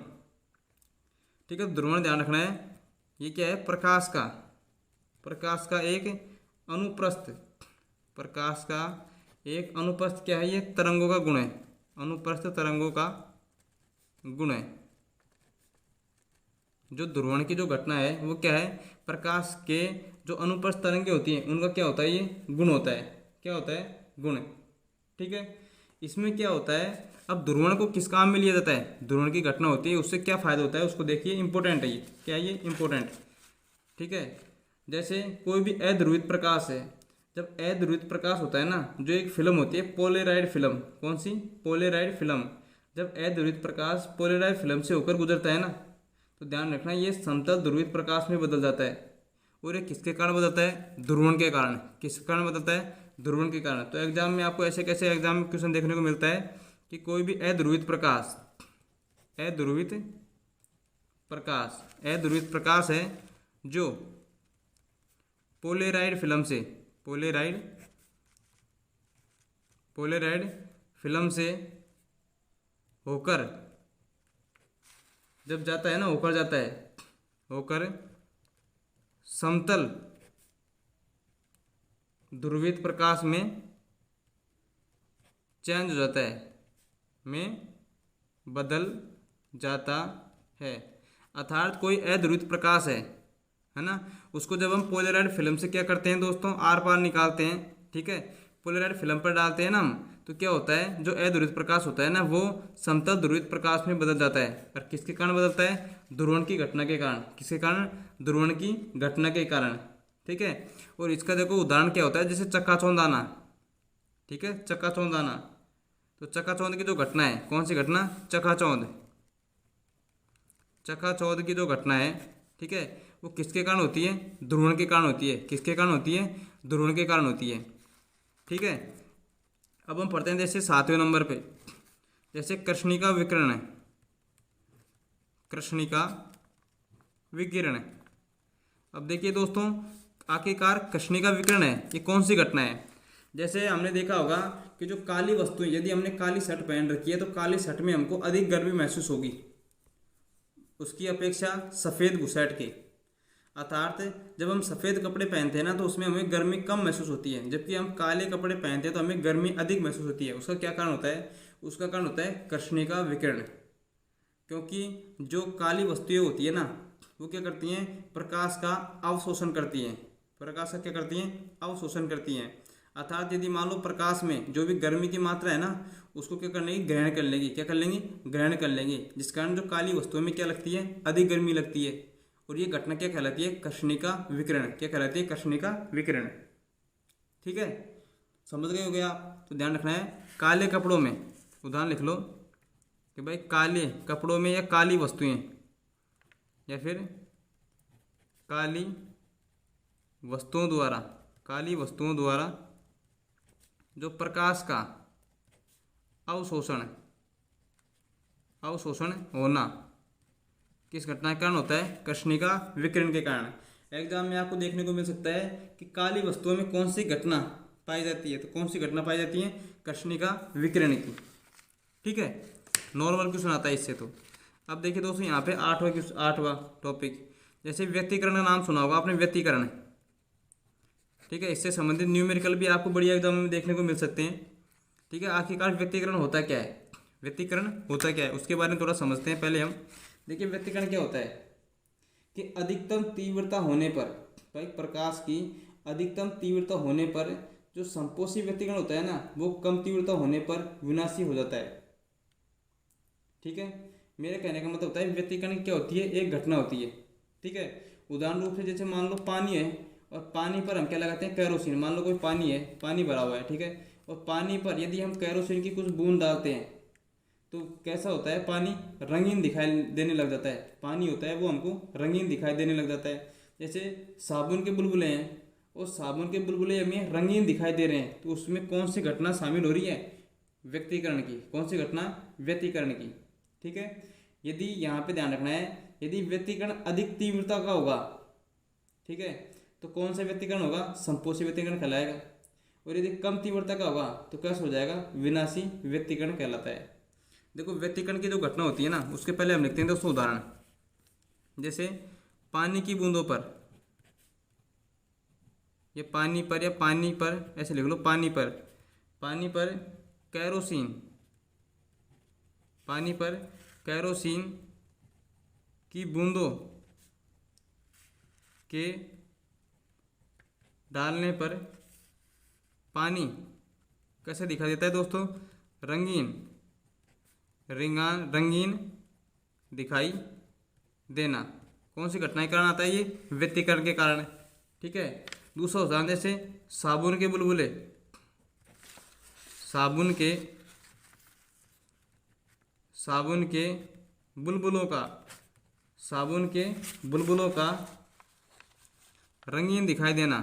ठीक है। ध्रुवण ध्यान रखना है। ये क्या है? प्रकाश का एक अनुप्रस्थ क्या है? ये तरंगों का गुण है। अनुप्रस्थ तरंगों का गुण है। जो ध्रुवण की जो घटना है वो क्या है? प्रकाश के जो अनुप्रस्थ तरंगें होती हैं उनका क्या होता है? ये गुण होता है। क्या होता है? गुण। ठीक है। इसमें क्या होता है? अब ध्रुवण को किस काम में लिया जाता है? ध्रुवण की घटना होती है, उससे क्या फायदा होता है उसको देखिए। इंपॉर्टेंट है ये। क्या है ये? इंपॉर्टेंट। ठीक है। जैसे कोई भी अध्रुवित प्रकाश है, जब अध्रुवित प्रकाश होता है ना, जो एक फिल्म होती है पोलेराइड फिल्म। कौन सी? Polaroid film. जब अध्रुवित प्रकाश पोलेराइड फिल्म से होकर गुजरता है ना, तो ध्यान रखना ये समतल ध्रुवित प्रकाश में बदल जाता है। और ये किसके कारण बदलता है? ध्रुवण के कारण। किसके कारण बदलता है? ध्रुवण के कारण। तो एग्जाम में आपको ऐसे कैसे एग्जाम में क्वेश्चन देखने को मिलता है कि कोई भी अध्रुवित प्रकाश है जो पोलेराइड फिल्म से होकर जब जाता है ना, होकर समतल ध्रुवित प्रकाश में चेंज हो जाता है, में बदल जाता है। अर्थात कोई अध्रुवित प्रकाश है ना, उसको जब हम पोलराइड फिल्म से क्या करते हैं दोस्तों? आर पार निकालते हैं। ठीक है। पोलराइड फिल्म पर डालते हैं ना हम, तो क्या होता है, जो अध्रुवित प्रकाश होता है ना वो समतल ध्रुवित प्रकाश में बदल जाता है। और किसके कारण बदलता है, ध्रुवण की घटना के कारण। किसके कारण, ध्रुवण की घटना के कारण। ठीक है। और इसका देखो उदाहरण क्या होता है, जैसे चक्काचौंध आना। ठीक है, चक्काचौंध आना। तो चक्काचौंध की जो घटना है, कौन सी घटना, चक्काचौंध। चक्काचौंध की जो घटना है, ठीक है, वो किसके कारण होती है, ध्रुवण के कारण होती है। किसके कारण होती है, ध्रुवण के कारण होती है। ठीक है। अब हम पढ़ते हैं जैसे 7वें नंबर पे, जैसे कृष्णिका विकिरण है। कृष्णिका विकिरण। अब देखिए दोस्तों, आखिरकार कृष्णिका विकिरण है ये कौन सी घटना है। जैसे हमने देखा होगा कि जो काली वस्तुएं, यदि हमने काली शर्ट पहन रखी है तो काली शर्ट में हमको अधिक गर्मी महसूस होगी उसकी अपेक्षा सफ़ेद बुशर्ट के। अर्थात जब हम सफ़ेद कपड़े पहनते हैं ना तो उसमें हमें गर्मी कम महसूस होती है, जबकि हम काले कपड़े पहनते हैं तो हमें गर्मी अधिक महसूस होती है। उसका क्या कारण होता है, उसका कारण होता है कृष्णिका विकिरण। क्योंकि जो काली वस्तुएं होती है ना वो क्या करती हैं, प्रकाश का अवशोषण करती हैं। प्रकाश का क्या करती हैं, अवशोषण करती हैं। अर्थात यदि मान लो प्रकाश में जो भी गर्मी की मात्रा है ना उसको क्या कर लेंगी, ग्रहण कर लेंगी। क्या कर लेंगी, ग्रहण कर लेंगी, जिस कारण जो काली वस्तुओं में क्या लगती है, अधिक गर्मी लगती है। और ये घटना क्या कहलाती है, कृष्णिका विकिरण। क्या कहलाती है, कृष्णिका विकिरण। ठीक है, समझ गए हो गया। तो ध्यान रखना है, काले कपड़ों में, उदाहरण लिख लो कि भाई काले कपड़ों में या काली वस्तुएं या फिर काली वस्तुओं द्वारा जो प्रकाश का अवशोषण होना किस घटना के कारण होता है, कृष्णिका विकिरण के कारण। एग्जाम में आपको देखने को मिल सकता है कि काली वस्तुओं में कौन सी घटना पाई जाती है, तो कौन सी घटना पाई जाती है, कृष्णिका विकिरण की। ठीक है, नॉर्मल क्वेश्चन आता है इससे। तो अब देखिए दोस्तों यहाँ पे 8वां टॉपिक, जैसे व्यक्तिकरण का नाम सुना होगा आपने, व्यक्तिकरण। ठीक है, इससे संबंधित न्यूमेरिकल भी आपको बढ़िया एग्जाम में देखने को मिल सकते हैं। ठीक है, आखिरकार व्यक्तिकरण होता क्या है, व्यक्तिकरण होता क्या है उसके बारे में थोड़ा समझते हैं पहले हम। देखिए व्यक्तिकरण क्या होता है कि अधिकतम तीव्रता होने पर, भाई प्रकाश की अधिकतम तीव्रता होने पर जो संपोषी व्यक्तिकरण होता है ना वो कम तीव्रता होने पर विनाशी हो जाता है। ठीक है, मेरे कहने का मतलब होता है व्यक्तिकरण क्या होती है, एक घटना होती है। ठीक है, उदाहरण रूप से जैसे मान लो पानी है और पानी पर हम क्या लगाते हैं, केरोसिन। मान लो कोई पानी है, पानी भरा हुआ है, ठीक है, और पानी पर यदि हम केरोसिन की कुछ बूंद डालते हैं तो कैसा होता है, पानी रंगीन दिखाई देने लग जाता है। पानी होता है वो हमको रंगीन दिखाई देने लग जाता है। जैसे साबुन के बुलबुले हैं और साबुन के बुलबुले हमें रंगीन दिखाई दे रहे हैं, तो उसमें कौन सी घटना शामिल हो रही है, व्यक्तिकरण की। कौन सी घटना, व्यक्तिकरण की। ठीक है, यदि यहाँ पे ध्यान रखना है, यदि व्यक्तिकरण अधिक तीव्रता का होगा, ठीक है, तो कौन सा व्यक्तिकरण होगा, संपोषी व्यक्तिकरण कहलाएगा। और यदि कम तीव्रता का होगा तो कैसा हो जाएगा, विनाशी व्यक्तिकरण कहलाता है। देखो व्यक्तिकरण की जो घटना होती है ना उसके पहले हम लिखते हैं दोस्तों उदाहरण। जैसे पानी की बूंदों पर, ये पानी पर या पानी पर ऐसे लिख लो, पानी पर केरोसिन, पानी पर केरोसिन की बूंदों के डालने पर पानी कैसे दिखाई देता है दोस्तों, रंगीन दिखाई देना। कौन सी घटना के कारण आता है, ये व्यक्तिकरण के कारण। ठीक है, दूसरा उदाहरण जैसे साबुन के बुलबुले, साबुन के बुलबुलों का रंगीन दिखाई देना।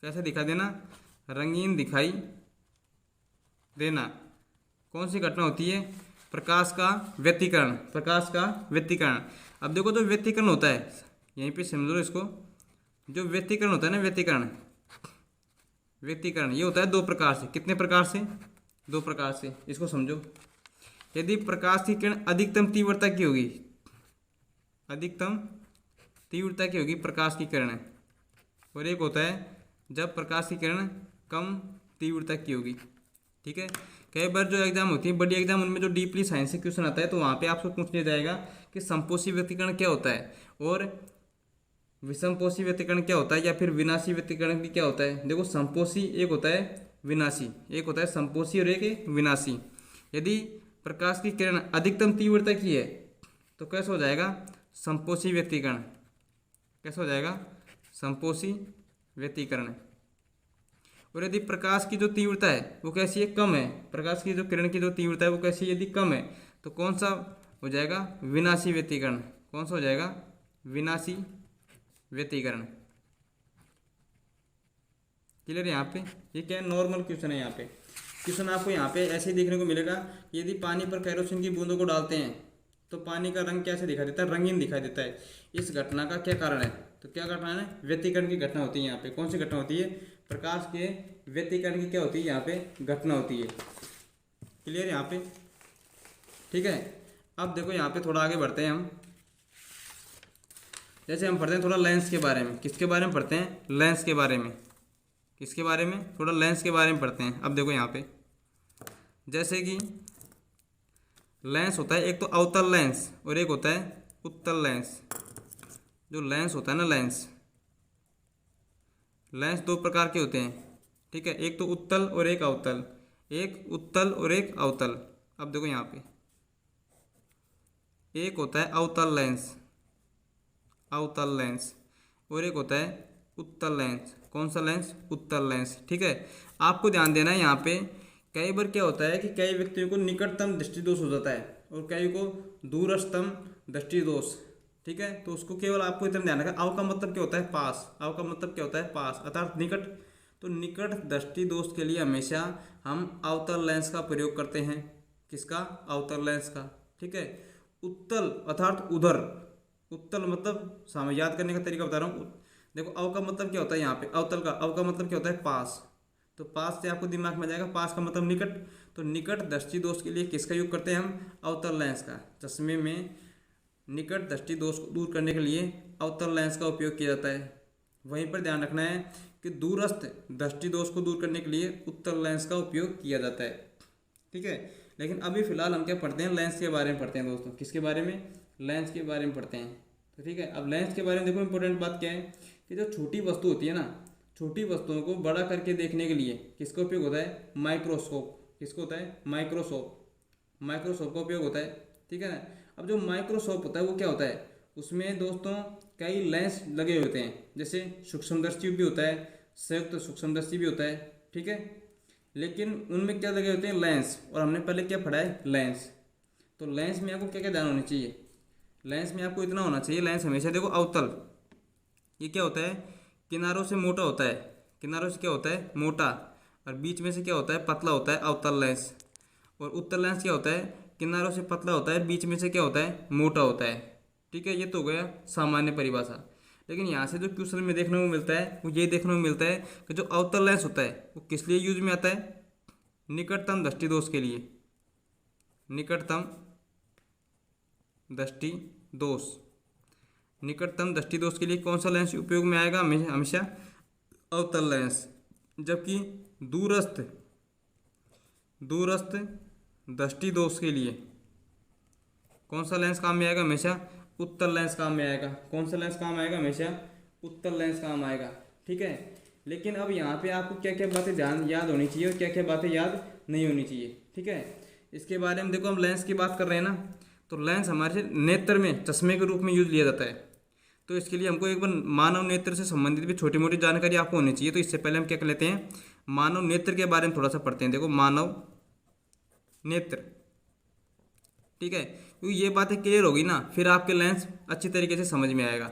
कैसे दिखाई देना, रंगीन दिखाई देना। कौन सी घटना होती है, प्रकाश का व्यक्तिकरण। अब देखो जो व्यक्तिकरण होता है, यहीं पे समझ लो इसको, जो व्यक्तिकरण होता है ना, व्यक्तिकरण ये होता है दो प्रकार से। कितने प्रकार से, दो प्रकार से। इसको समझो, यदि प्रकाश की किरण अधिकतम तीव्रता की होगी, प्रकाश की किरण, और एक होता है जब प्रकाश की किरण कम तीव्रता की होगी। ठीक है, कई बार जो एग्जाम होती है बड़ी एग्जाम, उनमें जो डीपली साइंस से क्वेश्चन आता है तो वहाँ पे आपसे पूछ लिया जाएगा कि संपोषी व्यक्तिकरण क्या होता है और विषमपोषी व्यक्तिकरण क्या होता है या फिर विनाशी व्यक्तिकरण भी क्या होता है। देखो संपोषी एक होता है विनाशी। एक होता है संपोषी और एक विनाशी। यदि प्रकाश की किरण अधिकतम तीव्रता की है तो कैसा हो जाएगा, संपोषी व्यतिकरण। कैसा हो जाएगा, संपोषी व्यतिकरण। और यदि प्रकाश की जो तीव्रता है वो कैसी है, कम है, प्रकाश की जो किरण की जो तीव्रता है वो कैसी है, यदि कम है, तो कौन सा हो जाएगा, विनाशी व्यतिकरण। कौन सा हो जाएगा, विनाशी व्यतिकरण। क्लियर है यहाँ पे। ये क्या है, नॉर्मल क्वेश्चन है। यहाँ पे क्वेश्चन आपको यहाँ पे ऐसे ही देखने को मिलेगा, यदि पानी पर केरोसिन की बूंदों को डालते हैं तो पानी का रंग कैसे दिखाई देता है, रंगीन दिखाई देता है। इस घटना का क्या कारण है, तो क्या घटना है, व्यतिकरण की घटना होती है। यहाँ पे कौन सी घटना होती है, प्रकाश के व्यतिकरण की क्या होती है, यहाँ पे घटना होती है। क्लियर है यहाँ पे, ठीक है। अब देखो यहाँ पे थोड़ा आगे बढ़ते हैं हम। जैसे हम पढ़ते हैं थोड़ा लेंस के बारे में। किसके बारे में पढ़ते हैं, लेंस के बारे में। किसके बारे में, थोड़ा लेंस के बारे में पढ़ते हैं। अब देखो यहाँ पे जैसे कि लेंस होता है, एक तो अवतल लेंस और एक होता है उत्तल लेंस। जो लेंस होता है ना, लेंस दो प्रकार के होते हैं, ठीक है। एक तो उत्तल और एक अवतल, एक उत्तल और एक अवतल। अब देखो यहाँ पे एक होता है अवतल लेंस, अवतल लेंस, और एक होता है उत्तल लेंस। कौन सा लेंस, उत्तल लेंस, ठीक है। आपको ध्यान देना है यहाँ पे, कई बार क्या होता है कि कई व्यक्तियों को निकटतम दृष्टि दोष हो जाता है और कई को दूरस्थम दृष्टि दोष, ठीक है। तो उसको केवल आपको इतना ध्यान रखना, अव का मतलब क्या होता है, पास। अव का मतलब क्या होता है, पास, अर्थात निकट। तो निकट दृष्टि दोष के लिए हमेशा हम अवतल लेंस का प्रयोग करते हैं। किसका, अवतल लेंस का, ठीक है। उत्तल अर्थात उधर, उत्तल मतलब सामने, याद करने का तरीका बता रहा हूँ। देखो अव का मतलब क्या होता है यहाँ पे, अवतल का अव का मतलब क्या होता है, पास। तो पास से आपको दिमाग में आ जाएगा, पास का मतलब निकट। तो निकट दृष्टि दोष के लिए किसका यूज करते हैं हम, अवतल लेंस का। चश्मे में निकट दृष्टि दोष को दूर करने के लिए अवतल लेंस का उपयोग किया जाता है। वहीं पर ध्यान रखना है कि दूरस्थ दृष्टि दोष को दूर करने के लिए उत्तल लेंस का उपयोग किया जाता है, ठीक है। लेकिन अभी फिलहाल हम क्या पढ़ते हैं, लेंस के बारे में पढ़ते हैं दोस्तों। किसके बारे में, लेंस के बारे में पढ़ते हैं। तो ठीक है, अब लेंस के बारे में देखो, इंपॉर्टेंट बात क्या है कि जो छोटी वस्तु होती है ना, छोटी वस्तुओं को बड़ा करके देखने के लिए किसका उपयोग होता है, माइक्रोस्कोप। किसको होता है, माइक्रोस्कोप। माइक्रोस्कोप का उपयोग होता है, ठीक है ना। अब जो माइक्रोस्कोप होता है वो क्या होता है, उसमें दोस्तों कई लेंस लगे होते हैं। जैसे सूक्ष्मदर्शी भी होता है, संयुक्त सूक्ष्मदर्शी भी होता है, ठीक है। लेकिन उनमें क्या लगे होते हैं, लेंस। और हमने पहले क्या पढ़ा है, लेंस। तो लेंस में आपको क्या क्या ध्यान होना चाहिए, लेंस में आपको इतना होना चाहिए, लेंस हमेशा देखो अवतल, ये क्या होता है, किनारों से मोटा होता है। किनारों से क्या होता है, मोटा, और बीच में से क्या होता है, पतला होता है, अवतल लेंस। और उत्तल लेंस क्या होता है, किनारों से पतला होता है, बीच में से क्या होता है, मोटा होता है, ठीक है। ये तो हो गया सामान्य परिभाषा। लेकिन यहाँ से जो क्वेश्चन में देखने को मिलता है वो ये देखने को मिलता है कि जो अवतल लेंस होता है वो किस लिए यूज में आता है, निकटतम दृष्टि दोष के लिए। निकटतम दृष्टि दोष, निकटतम दृष्टि दोष के लिए कौन सा लेंस उपयोग में आएगा, हमेशा अवतल लेंस। जबकि दूरस्थ दूरस्थ दृष्टि दोष के लिए कौन सा लेंस काम में आएगा, हमेशा उत्तल लेंस काम में आएगा। कौन सा लेंस काम आएगा, हमेशा उत्तल लेंस काम आएगा, ठीक है। लेकिन अब यहाँ पे आपको क्या क्या बातें ध्यान याद होनी चाहिए और क्या क्या बातें याद नहीं होनी चाहिए, ठीक है। इसके बारे में देखो, हम लेंस की बात कर रहे हैं ना, तो लेंस हमारे नेत्र में चश्मे के रूप में यूज लिया जाता है। तो इसके लिए हमको एक बार मानव नेत्र से संबंधित भी छोटी मोटी जानकारी आपको होनी चाहिए। तो इससे पहले हम क्या कर लेते हैं, मानव नेत्र के बारे में थोड़ा सा पढ़ते हैं। देखो मानव नेत्र, ठीक है, क्योंकि ये बातें क्लियर होगी ना, फिर आपके लेंस अच्छी तरीके से समझ में आएगा।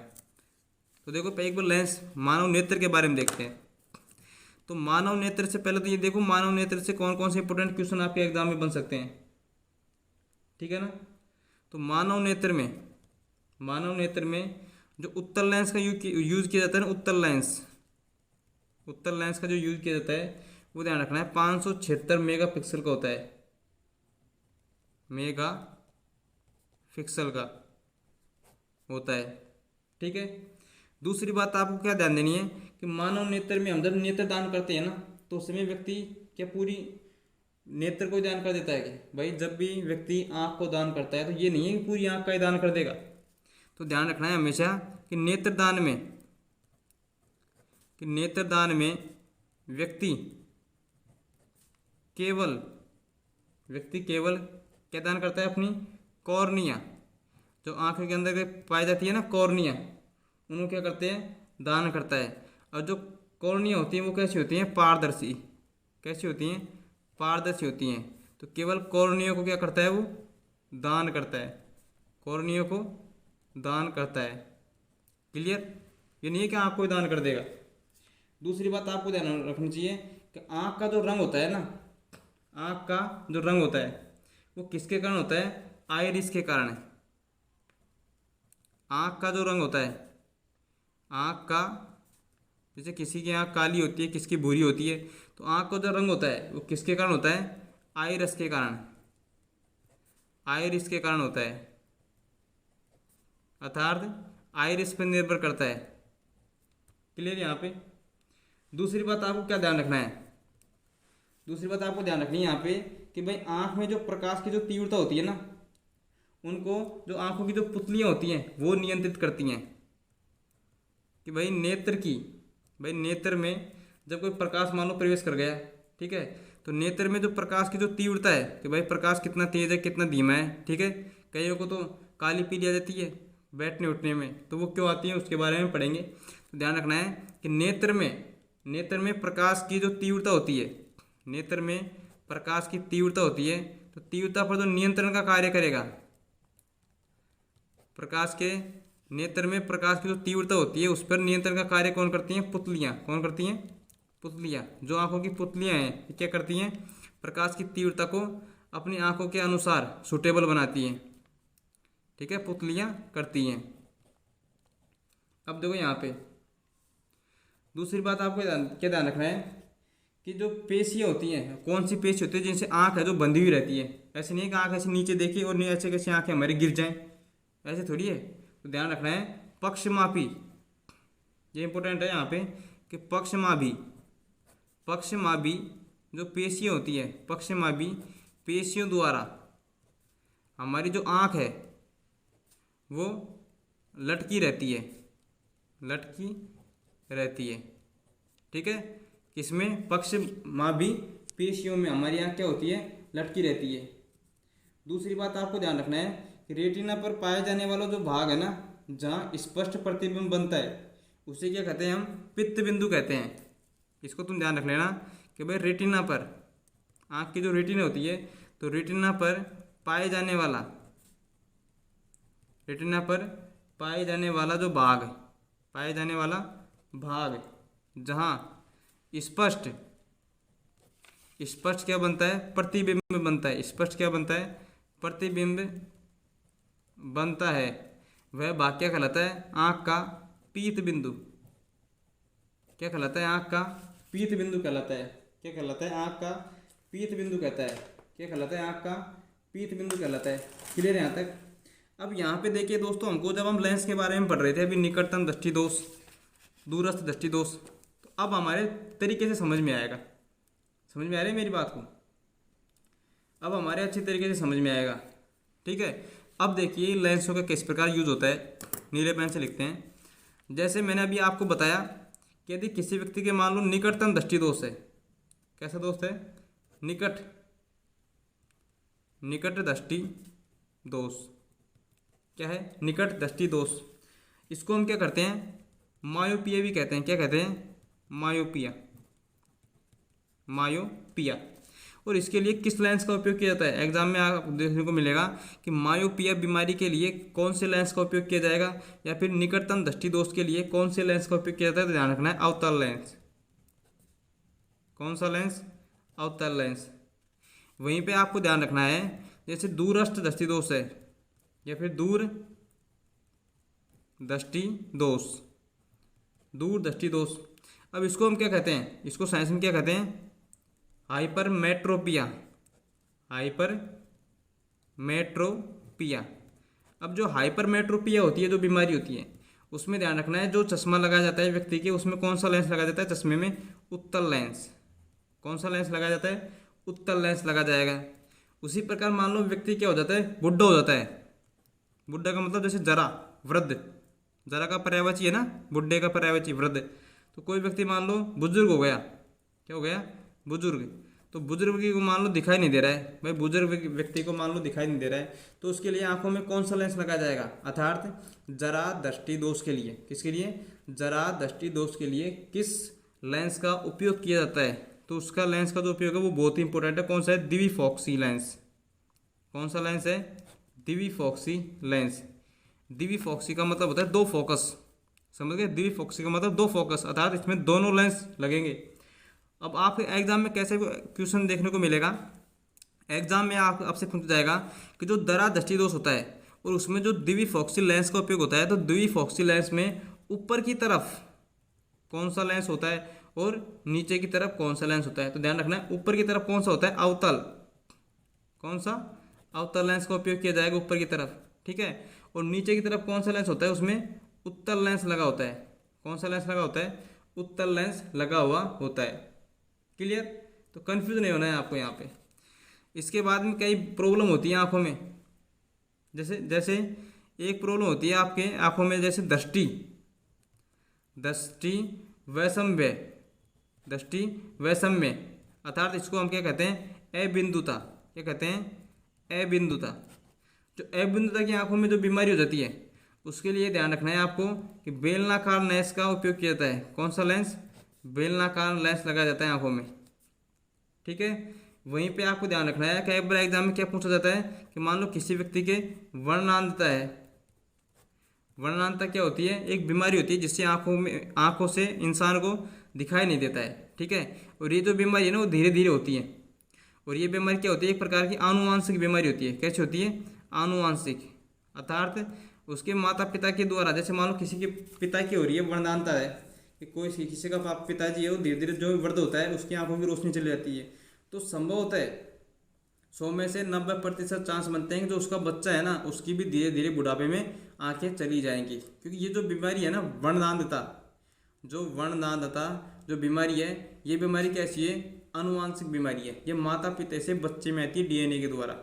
तो देखो एक बार लेंस मानव नेत्र के बारे में देखते हैं। तो मानव नेत्र से पहले तो ये देखो, मानव नेत्र से कौन कौन से इंपोर्टेंट क्वेश्चन आपके एग्जाम में बन सकते हैं, ठीक है ना। तो मानव नेत्र में जो उत्तल लेंस का यूज किया जाता है ना, उत्तल लेंस का जो यूज किया जाता है वो ध्यान रखना है, 576 मेगापिक्सल का होता है, मेगा पिक्सल का होता है, ठीक है। दूसरी बात आपको क्या ध्यान देनी है कि मानव नेत्र में हम जब नेत्र दान करते हैं ना, तो उस समय व्यक्ति क्या पूरी नेत्र को दान कर देता है क्या, भाई जब भी व्यक्ति आँख को दान करता है तो ये नहीं है कि पूरी आँख का ही दान कर देगा। तो ध्यान रखना है हमेशा कि नेत्रदान में व्यक्ति केवल व्यक्ति केवल क्या दान करता है? अपनी कॉर्निया, जो आंखों के अंदर पाई जाती है ना कॉर्निया, उनको क्या करते हैं? दान करता है। और जो कॉर्निया होती हैं वो कैसी होती हैं? पारदर्शी। कैसी होती हैं? पारदर्शी होती हैं। तो केवल कॉर्निया को क्या करता है? वो दान करता है, कॉर्निया को दान करता है। क्लियर? ये नहीं है कि आँख को दान कर देगा। दूसरी बात आपको ध्यान रखनी चाहिए कि आँख का जो रंग होता है ना, आँख का जो रंग होता है वो किसके कारण होता है? आइरिस के कारण है। आँख का जो रंग होता है, आँख का, जैसे किसी की आँख काली होती है, किसकी भूरी होती है, तो आँख का जो रंग होता है वो किसके कारण होता है? आइरिस के कारण, आइरिस के कारण होता है। अर्थात आइरिस पर निर्भर करता है। क्लियर यहाँ पे? दूसरी बात आपको क्या ध्यान रखना है? दूसरी बात आपको ध्यान रखनी है यहाँ पे कि भाई आँख में जो प्रकाश की जो तीव्रता होती है ना, उनको जो आँखों की जो पुतलियाँ होती हैं वो नियंत्रित करती हैं। कि भाई नेत्र की, भाई नेत्र में जब कोई प्रकाश मान लो प्रवेश कर गया, ठीक है, तो नेत्र में जो प्रकाश की जो तीव्रता है कि भाई प्रकाश कितना तेज है कितना धीमा है, ठीक है, कईयों को तो काली पीली आ जाती है बैठने उठने में, तो वो क्यों आती है उसके बारे में पढ़ेंगे। तो ध्यान रखना है कि नेत्र में प्रकाश की जो तीव्रता होती है, नेत्र में प्रकाश की तीव्रता होती है, तो तीव्रता पर जो नियंत्रण का कार्य करेगा, प्रकाश के नेत्र में प्रकाश की जो तीव्रता होती है उस पर नियंत्रण का कार्य कौन करती हैं? पुतलियाँ। कौन करती हैं? पुतलियाँ। जो आंखों की पुतलियाँ हैं ये क्या करती हैं? प्रकाश की तीव्रता को अपनी आंखों के अनुसार सुटेबल बनाती हैं, ठीक है, पुतलियाँ करती हैं। अब देखो यहाँ पे दूसरी बात आपको क्या ध्यान रखना है कि जो पेशियाँ होती हैं, कौन सी पेशी होती है जिनसे आँख है जो बंधी हुई रहती है। ऐसे नहीं है कि आँख ऐसे नीचे देखी और नहीं ऐसे कैसे आँखें हमारी गिर जाएं, ऐसे थोड़ी है। तो ध्यान रखना है पक्षमापी, ये इंपॉर्टेंट है यहाँ पे कि पक्षमापी जो पेशियाँ होती है, पक्षमापी पेशियों द्वारा हमारी जो आँख है वो लटकी रहती है, लटकी रहती है, ठीक है। किसमें? पक्षमापी पेशियों में हमारी आँख क्या होती है? लटकी रहती है। दूसरी बात आपको ध्यान रखना है कि रेटिना पर पाया जाने वाला जो भाग है ना, जहाँ स्पष्ट प्रतिबिंब बनता है, उसे क्या कहते हैं? हम पित्त बिंदु कहते हैं। इसको तुम ध्यान रख लेना कि भाई रेटिना पर, आँख की जो रेटिना होती है, तो रेटिना पर पाए जाने वाला, रेटिना पर पाए जाने वाला जो भाग, पाए जाने वाला भाग जहाँ स्पष्ट क्या बनता है? प्रतिबिंब बनता है। स्पष्ट क्या बनता है? प्रतिबिंब बनता है। वह भाग क्या कहलाता है? आँख का पीत बिंदु। क्या कहलाता है? आँख का पीत बिंदु कहलाता है। क्या कहलाता है? आँख का पीत बिंदु कहता है। क्या कहलाता है? आँख का पीत बिंदु कहलाता है। क्लियर है यहाँ तक? अब यहाँ पे देखिए दोस्तों, हमको जब हम लेंस के बारे में पढ़ रहे थे अभी, निकटतम दृष्टि दोष, दूरस्थ दृष्टि दोष, तो अब हमारे तरीके से समझ में आएगा। समझ में आ रही है मेरी बात को? अब हमारे अच्छे तरीके से समझ में आएगा, ठीक है। अब देखिए लेंसों का किस प्रकार यूज होता है, नीले पेन से लिखते हैं। जैसे मैंने अभी आपको बताया कि यदि किसी व्यक्ति के मान लो निकटतम दृष्टि दोष है, कैसा दोस्त है? निकट दृष्टि दोष। क्या है? निकट दृष्टि दोष। इसको हम क्या करते हैं? मायोपिया भी कहते हैं। क्या कहते हैं? मायोपिया। और इसके लिए किस लेंस का उपयोग किया जाता है? एग्जाम में आप देखने को मिलेगा कि मायोपिया बीमारी के लिए कौन से लेंस का उपयोग किया जाएगा, या फिर निकटतम दृष्टि दोष के लिए कौन से लेंस का उपयोग किया जाता है। तो ध्यान रखना है अवतल लेंस। कौन सा लेंस? अवतल लेंस। वहीं पे आपको ध्यान रखना है जैसे दूरस्थ दृष्टि दोष है या फिर दूर दृष्टि दोष, दूर दृष्टि दोष। अब इसको हम क्या कहते हैं? इसको साइंस में क्या कहते हैं? हाइपरमेट्रोपिया। हाइपरमेट्रोपिया। अब जो हाइपरमेट्रोपिया होती है, जो बीमारी होती है, उसमें ध्यान रखना है जो चश्मा लगाया जाता है व्यक्ति के, उसमें कौन सा लेंस लगाया जाता है? चश्मे में उत्तल लेंस। कौन सा लेंस लगाया जाता है? उत्तल लेंस लगा जाएगा। उसी प्रकार मान लो व्यक्ति क्या हो जाता है? बुढ़ा हो जाता है। बुढ़ा का मतलब जैसे जरा, वृद्ध, जरा का पर्यायवाची है ना, बुढ़े का पर्यायवाची वृद्ध। तो कोई व्यक्ति मान लो बुजुर्ग हो गया, क्या हो गया? बुजुर्ग। तो बुजुर्ग व्यक्ति को मान लो दिखाई नहीं दे रहा है भाई, बुजुर्ग व्यक्ति को मान लो दिखाई नहीं दे रहा है, तो उसके लिए आंखों में कौन सा लेंस लगाया जाएगा, अर्थात जरा दृष्टि दोष के लिए। किसके लिए, जरा दृष्टि दोष के लिए किस लेंस का उपयोग किया जाता है, तो उसका लेंस का जो उपयोग है वो बहुत ही इंपॉर्टेंट है। कौन सा है, द्विफॉक्सी लेंस। कौन सा लेंस है, द्विफॉक्सी लेंस। द्विफॉक्सी का मतलब होता है दो फोकस, समझ गए, द्विफॉक्सी का मतलब दो फोकस, अर्थात इसमें दोनों लेंस लगेंगे। अब आपके एग्जाम में कैसे क्वेश्चन देखने को मिलेगा, एग्जाम में आपसे पूछा जाएगा कि जो दरा दृष्टि दोष होता है और उसमें जो द्विफॉक्सी लेंस का उपयोग होता है, तो द्विफॉक्सी लेंस में ऊपर की तरफ कौन सा लेंस होता है और नीचे की तरफ कौन सा लेंस होता है। तो ध्यान रखना है, ऊपर की तरफ कौन सा होता है, अवतल। कौन सा, अवतल लेंस का उपयोग किया जाएगा ऊपर की तरफ, ठीक है। और नीचे की तरफ कौन सा लेंस होता है, उसमें उत्तल लेंस लगा होता है। कौन सा लेंस लगा होता है, उत्तल लेंस लगा हुआ होता है। क्लियर, तो कंफ्यूज नहीं होना है आपको यहाँ पे। इसके बाद में कई प्रॉब्लम होती है आंखों में, जैसे एक प्रॉब्लम होती है आपके आंखों में, जैसे दृष्टि वैषम्य, दृष्टि वैषम्य, अर्थात इसको हम क्या कहते हैं, अबिंदुता। क्या कहते हैं, अबिंदुता। जो अबिंदुता की आंखों में जो बीमारी हो जाती है, उसके लिए ध्यान रखना है आपको कि बेलनाकार लेंस का उपयोग किया जाता है। कौन सा लेंस, बेलनाकार लेंस लगाया जाता है आंखों में, ठीक है। वहीं पे आपको ध्यान रखना है, कई बार एग्जाम में क्या पूछा जाता है कि मान लो किसी व्यक्ति के वर्णांधता है। वर्णांधता क्या होती है, एक बीमारी होती है जिससे आंखों से इंसान को दिखाई नहीं देता है, ठीक है। और ये जो बीमारी है ना, वो धीरे धीरे होती है। और ये बीमारी क्या होती है, एक प्रकार की आनुवांशिक बीमारी होती है। कैसी होती है, आनुवांशिक, अर्थात उसके माता पिता के द्वारा। जैसे मान लो किसी के पिता की हो रही है वर्णांधता है, कि कोई किसी का पिताजी है, वो धीरे धीरे जो वृद्ध होता है उसकी आंखों की रोशनी चली जाती है, तो संभव होता है 100 में से 90% चांस बनते हैं कि जो उसका बच्चा है ना, उसकी भी धीरे धीरे बुढ़ापे में आंखें चली जाएंगी। क्योंकि ये जो बीमारी है ना, वर्णांधता जो बीमारी है, ये बीमारी कैसी है, आनुवांशिक बीमारी है। ये माता पिता से बच्चे में आती है डीएनए के द्वारा,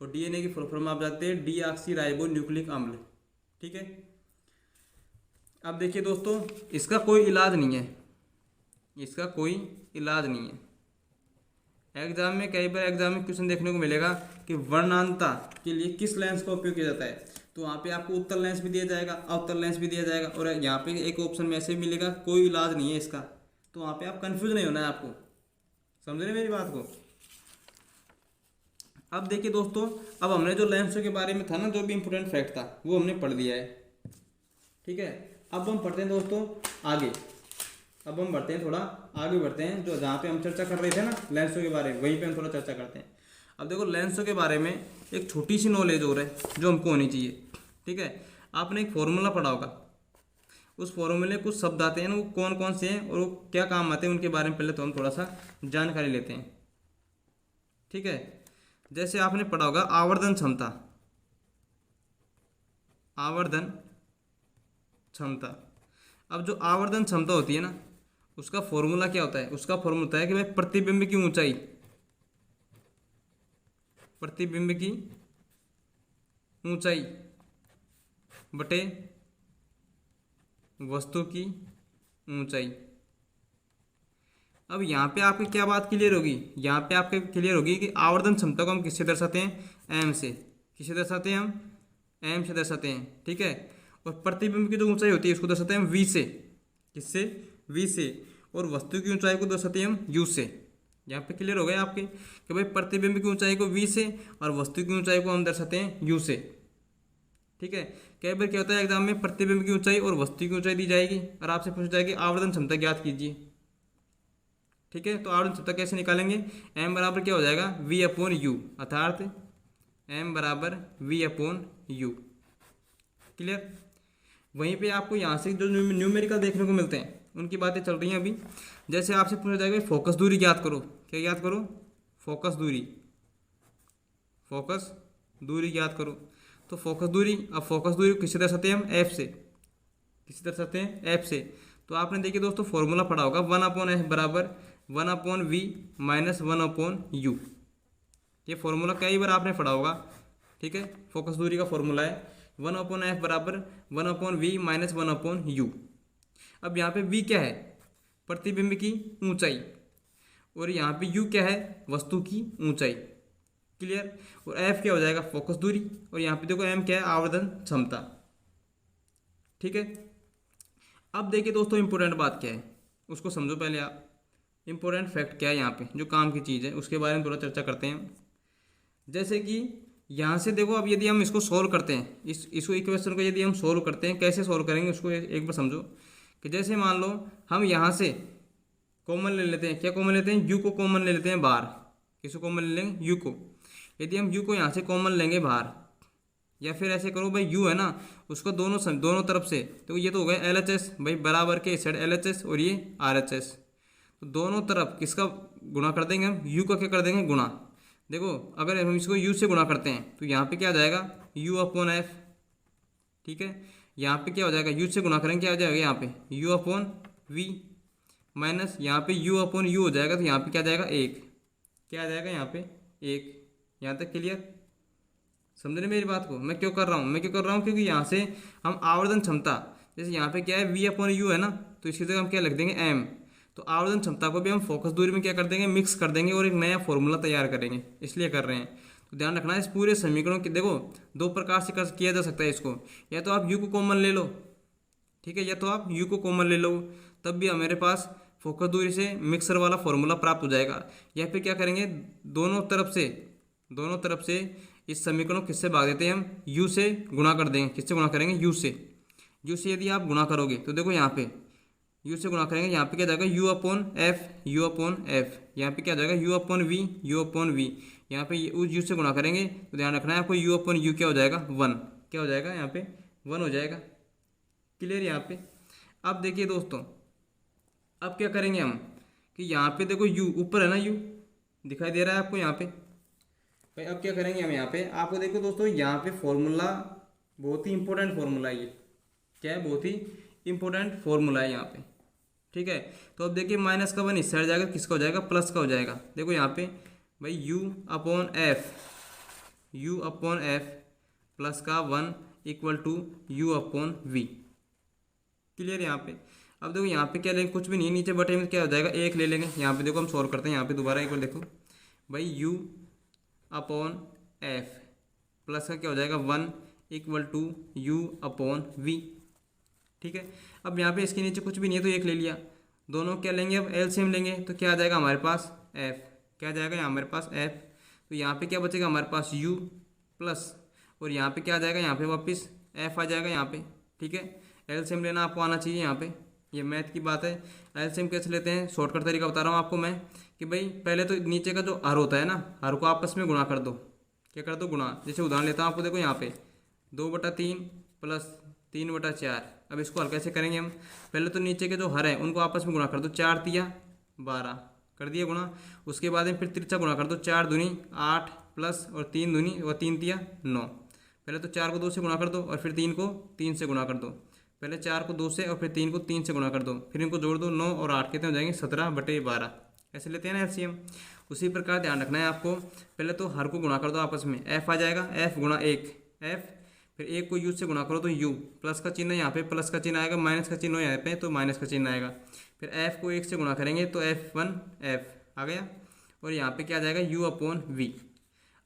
और डीएनए की फुल फॉर्म आप जानते हैं डीऑक्सी न्यूक्लिक अम्ल, ठीक है। अब देखिए दोस्तों, इसका कोई इलाज नहीं है, इसका कोई इलाज नहीं है। एग्जाम में कई बार क्वेश्चन देखने को मिलेगा कि वर्णांधता के लिए किस लेंस का उपयोग किया जाता है, तो वहाँ पे आपको उत्तल लेंस भी दिया जाएगा, अवतल लेंस भी दिया जाएगा, और यहाँ पे एक ऑप्शन में ऐसे मिलेगा कोई इलाज नहीं है इसका। तो वहाँ पे आप कंफ्यूज नहीं होना है आपको, समझ रहे मेरी बात को। अब देखिए दोस्तों, अब हमने जो लेंसों के बारे में था ना, जो भी इंपॉर्टेंट फैक्ट था वो हमने पढ़ लिया है, ठीक है। अब हम पढ़ते हैं दोस्तों आगे, अब हम बढ़ते हैं, थोड़ा आगे बढ़ते हैं। जो जहाँ पे हम चर्चा कर रहे थे ना लेंसों के बारे में, वहीं पे हम थोड़ा चर्चा करते हैं। अब देखो, लेंसों के बारे में एक छोटी सी नॉलेज हो रहा है जो हमको होनी चाहिए, ठीक है। आपने एक फॉर्मूला पढ़ा होगा, उस फॉर्मूले कुछ शब्द आते हैं ना, वो कौन कौन से हैं और वो क्या काम आते हैं, उनके बारे में पहले तो हम थोड़ा सा जानकारी लेते हैं, ठीक है। जैसे आपने पढ़ा होगा आवर्धन क्षमता, आवर्धन क्षमता। अब जो आवर्धन क्षमता होती है ना, उसका फॉर्मूला क्या होता है, उसका फॉर्मूला होता है कि भाई प्रतिबिंब की ऊंचाई, प्रतिबिंब की ऊंचाई बटे वस्तु की ऊंचाई। अब यहाँ पे आपकी क्या बात क्लियर होगी, यहाँ पे आपके क्लियर होगी कि आवर्धन क्षमता को हम किससे दर्शाते हैं, एम से। किससे दर्शाते हैं हम, एम से दर्शाते हैं, ठीक है। और प्रतिबिंब की जो ऊंचाई होती है उसको दर्शाते हैं हम वी से। किससे, वी से। और वस्तु की ऊंचाई को दर्शाते हैं हम यू से। यहाँ पे क्लियर हो गया आपके कि भाई प्रतिबिंब की ऊंचाई को वी से और वस्तु की ऊंचाई को हम दर्शाते हैं यू से, ठीक है। कई बार क्या होता है एग्जाम में प्रतिबिंब की ऊंचाई और वस्तु की ऊंचाई दी जाएगी और आपसे पूछा जाएगी आवर्धन क्षमता ज्ञात कीजिए, ठीक है। तो आवर्धन क्षमता कैसे निकालेंगे, एम बराबर क्या हो जाएगा, वी अपॉन यू, अर्थात एम बराबर वी अपॉन यू। क्लियर। वहीं पे आपको यहाँ से जो न्यूमेरिकल देखने को मिलते हैं उनकी बातें चल रही हैं अभी। जैसे आपसे पूछा जाएगा फोकस दूरी ज्ञात करो, क्या ज्ञात करो, फोकस दूरी, फोकस दूरी ज्ञात करो। तो फोकस दूरी, अब फोकस दूरी किससे दर्शाते हैं हम, एफ से। किससे दर्शाते हैं, एफ से। तो आपने देखिए दोस्तों फॉर्मूला पढ़ा होगा 1/f बराबर 1/v माइनस 1/u। ये फॉर्मूला कई बार आपने पढ़ा होगा, ठीक है। फोकस दूरी का फॉर्मूला है 1/f बराबर 1/v माइनस 1/u। अब यहाँ पे v क्या है, प्रतिबिंब की ऊंचाई, और यहाँ पे यू क्या है, वस्तु की ऊंचाई। क्लियर। और एफ क्या हो जाएगा, फोकस दूरी। और यहाँ पे देखो एम क्या है, आवर्धन क्षमता। ठीक है। अब देखिए दोस्तों इंपॉर्टेंट बात क्या है, उसको समझो पहले आप। इंपॉर्टेंट फैक्ट क्या है यहाँ पे, जो काम की चीज़ है उसके बारे में थोड़ा चर्चा करते हैं। जैसे कि यहाँ से देखो, अब यदि हम इसको सोल्व करते हैं, इसको इक्वेशन को यदि हम सोल्व करते हैं, कैसे सोल्व करेंगे उसको एक बार समझो। कि जैसे मान लो हम यहाँ से कॉमन ले लेते हैं, क्या कॉमन लेते हैं, यू को कॉमन ले लेते हैं बाहर। किसको कॉमन ले लेंगे, यू को। यदि हम यू को यहाँ से कॉमन लेंगे बाहर, या फिर ऐसे करो भाई, यू है ना, उसको दोनों तरफ से, तो ये तो हो गया LHS भाई, बराबर के इस साइड LHS और ये RHS। तो दोनों तरफ किसका गुणा कर देंगे हम, यू का क्या कर देंगे, गुणा। देखो अगर हम इसको यू से गुणा करते हैं तो यहाँ पे क्या आ जाएगा, यू अपॉन एफ। ठीक है। यहाँ पे क्या हो जाएगा, यू से गुणा करेंगे क्या हो जाएगा, यहाँ पे यू अपॉन वी, माइनस यहाँ पे यू अपॉन यू हो जाएगा, तो यहाँ पे क्या आ जाएगा, एक। क्या आ जाएगा यहाँ पे, एक। यहाँ तक क्लियर, समझ रहे मेरी बात को। मैं क्यों कर रहा हूँ क्योंकि यहाँ से हम आवर्धन क्षमता, जैसे यहाँ पे क्या है, वी अपॉन यू है ना, तो इसकी जगह हम क्या लिख देंगे, एम। तो आवर्धन क्षमता को भी हम फोकस दूरी में क्या कर देंगे, मिक्स कर देंगे और एक नया फॉर्मूला तैयार करेंगे, इसलिए कर रहे हैं। तो ध्यान रखना है, इस पूरे समीकरणों की देखो दो प्रकार से किया जा सकता है इसको। या तो आप यू को कॉमन ले लो, ठीक है, या तो आप यू को कॉमन ले लो, तब भी हमारे पास फोकस दूरी से मिक्सर वाला फॉर्मूला प्राप्त हो जाएगा। या फिर क्या करेंगे, दोनों तरफ से इस समीकरण को किससे भाग देते हैं हम, u से गुणा कर देंगे। किससे गुणा करेंगे, u से। u से यदि आप गुणा करोगे तो देखो यहाँ पे u से गुणा करेंगे, यहाँ पे क्या जाएगा, u अपॉन एफ। यहाँ पे क्या जाएगा, u अपॉन वी। यहाँ पे उस u से गुणा करेंगे तो ध्यान रखना है आपको, u अपॉन यू क्या हो जाएगा, 1। क्या हो जाएगा यहाँ पे, 1 हो जाएगा। क्लियर यहाँ पे। अब देखिए दोस्तों, अब क्या करेंगे हम, कि यहाँ पे देखो u ऊपर है ना, u दिखाई दे रहा है आपको यहाँ पे भाई। अब क्या करेंगे हम यहाँ पे, आपको देखो दोस्तों, यहाँ पे फॉर्मूला बहुत ही इंपॉर्टेंट फॉर्मूला है। ये क्या है, बहुत ही इंपॉर्टेंट फॉर्मूला है यहाँ पे। ठीक है। तो अब देखिए माइनस का 1 इस साइड जाएगा, किसका हो जाएगा, प्लस का हो जाएगा। देखो यहाँ पे भाई यू अपॉन एफ प्लस का 1 equal to U upon V. Clear यहाँ पे। अब देखो यहाँ पे क्या लेंगे, कुछ भी नहीं, नीचे बटे में क्या हो जाएगा, एक ले लेंगे। यहाँ पे देखो हम सॉल्व करते हैं, यहाँ पे दोबारा एक बार देखो भाई, यू अपॉन एफ प्लस का क्या हो जाएगा, 1 equal to U upon V. ठीक है। अब यहाँ पे इसके नीचे कुछ भी नहीं है तो एक ले लिया। दोनों क्या लेंगे, अब एलसीएम लेंगे तो क्या आ जाएगा हमारे पास, एफ। क्या आ जाएगा हमारे पास, एफ। तो यहाँ पे क्या बचेगा हमारे पास, यू प्लस, और यहाँ पे क्या आ जाएगा, यहाँ पे वापस एफ आ जाएगा यहाँ पे। ठीक है। एलसीएम लेना आपको आना चाहिए यहाँ पे, ये मैथ की बात है। एलसीएम कैसे लेते हैं, शॉर्टकट तरीका बता रहा हूँ आपको मैं, कि भाई पहले तो नीचे का जो हर होता है ना, हर को आपस में गुणा कर दो। क्या कर दो, गुणा। जैसे उदाहरण लेता हूँ आपको, देखो यहाँ पे 2/3 प्लस 3/4। अब इसको हल कैसे करेंगे हम, पहले तो नीचे के जो हर है उनको आपस में गुणा कर दो, 4 तिया 12 कर दिया गुणा। उसके बाद में फिर तिरछा गुणा कर दो, 4 दूनी 8 प्लस और 3 दूनी और 3 तिया 9। पहले तो 4 को 2 से गुणा कर दो और फिर 3 को 3 से गुणा कर दो। पहले 4 को 2 से और फिर 3 को 3 से गुणा कर दो, फिर इनको जोड़ दो, 9 और 8 कितने हो जाएंगे, 17/12। ऐसे लेते हैं ना एलसीएम। उसी प्रकार ध्यान रखना है आपको, पहले तो हर को गुणा कर दो आपस में, एफ आ जाएगा, एफ गुणा 1 एफ, फिर 1 को यू से गुणा करो तो यू, प्लस का चिन्ह यहाँ पे प्लस का चिन्ह आएगा, माइनस का चिन्ह यहाँ पे तो माइनस का चिन्ह आएगा। फिर एफ को 1 से गुणा करेंगे तो F1 एफ आ गया, और यहाँ पे क्या आ जाएगा, यू अपॉन वी।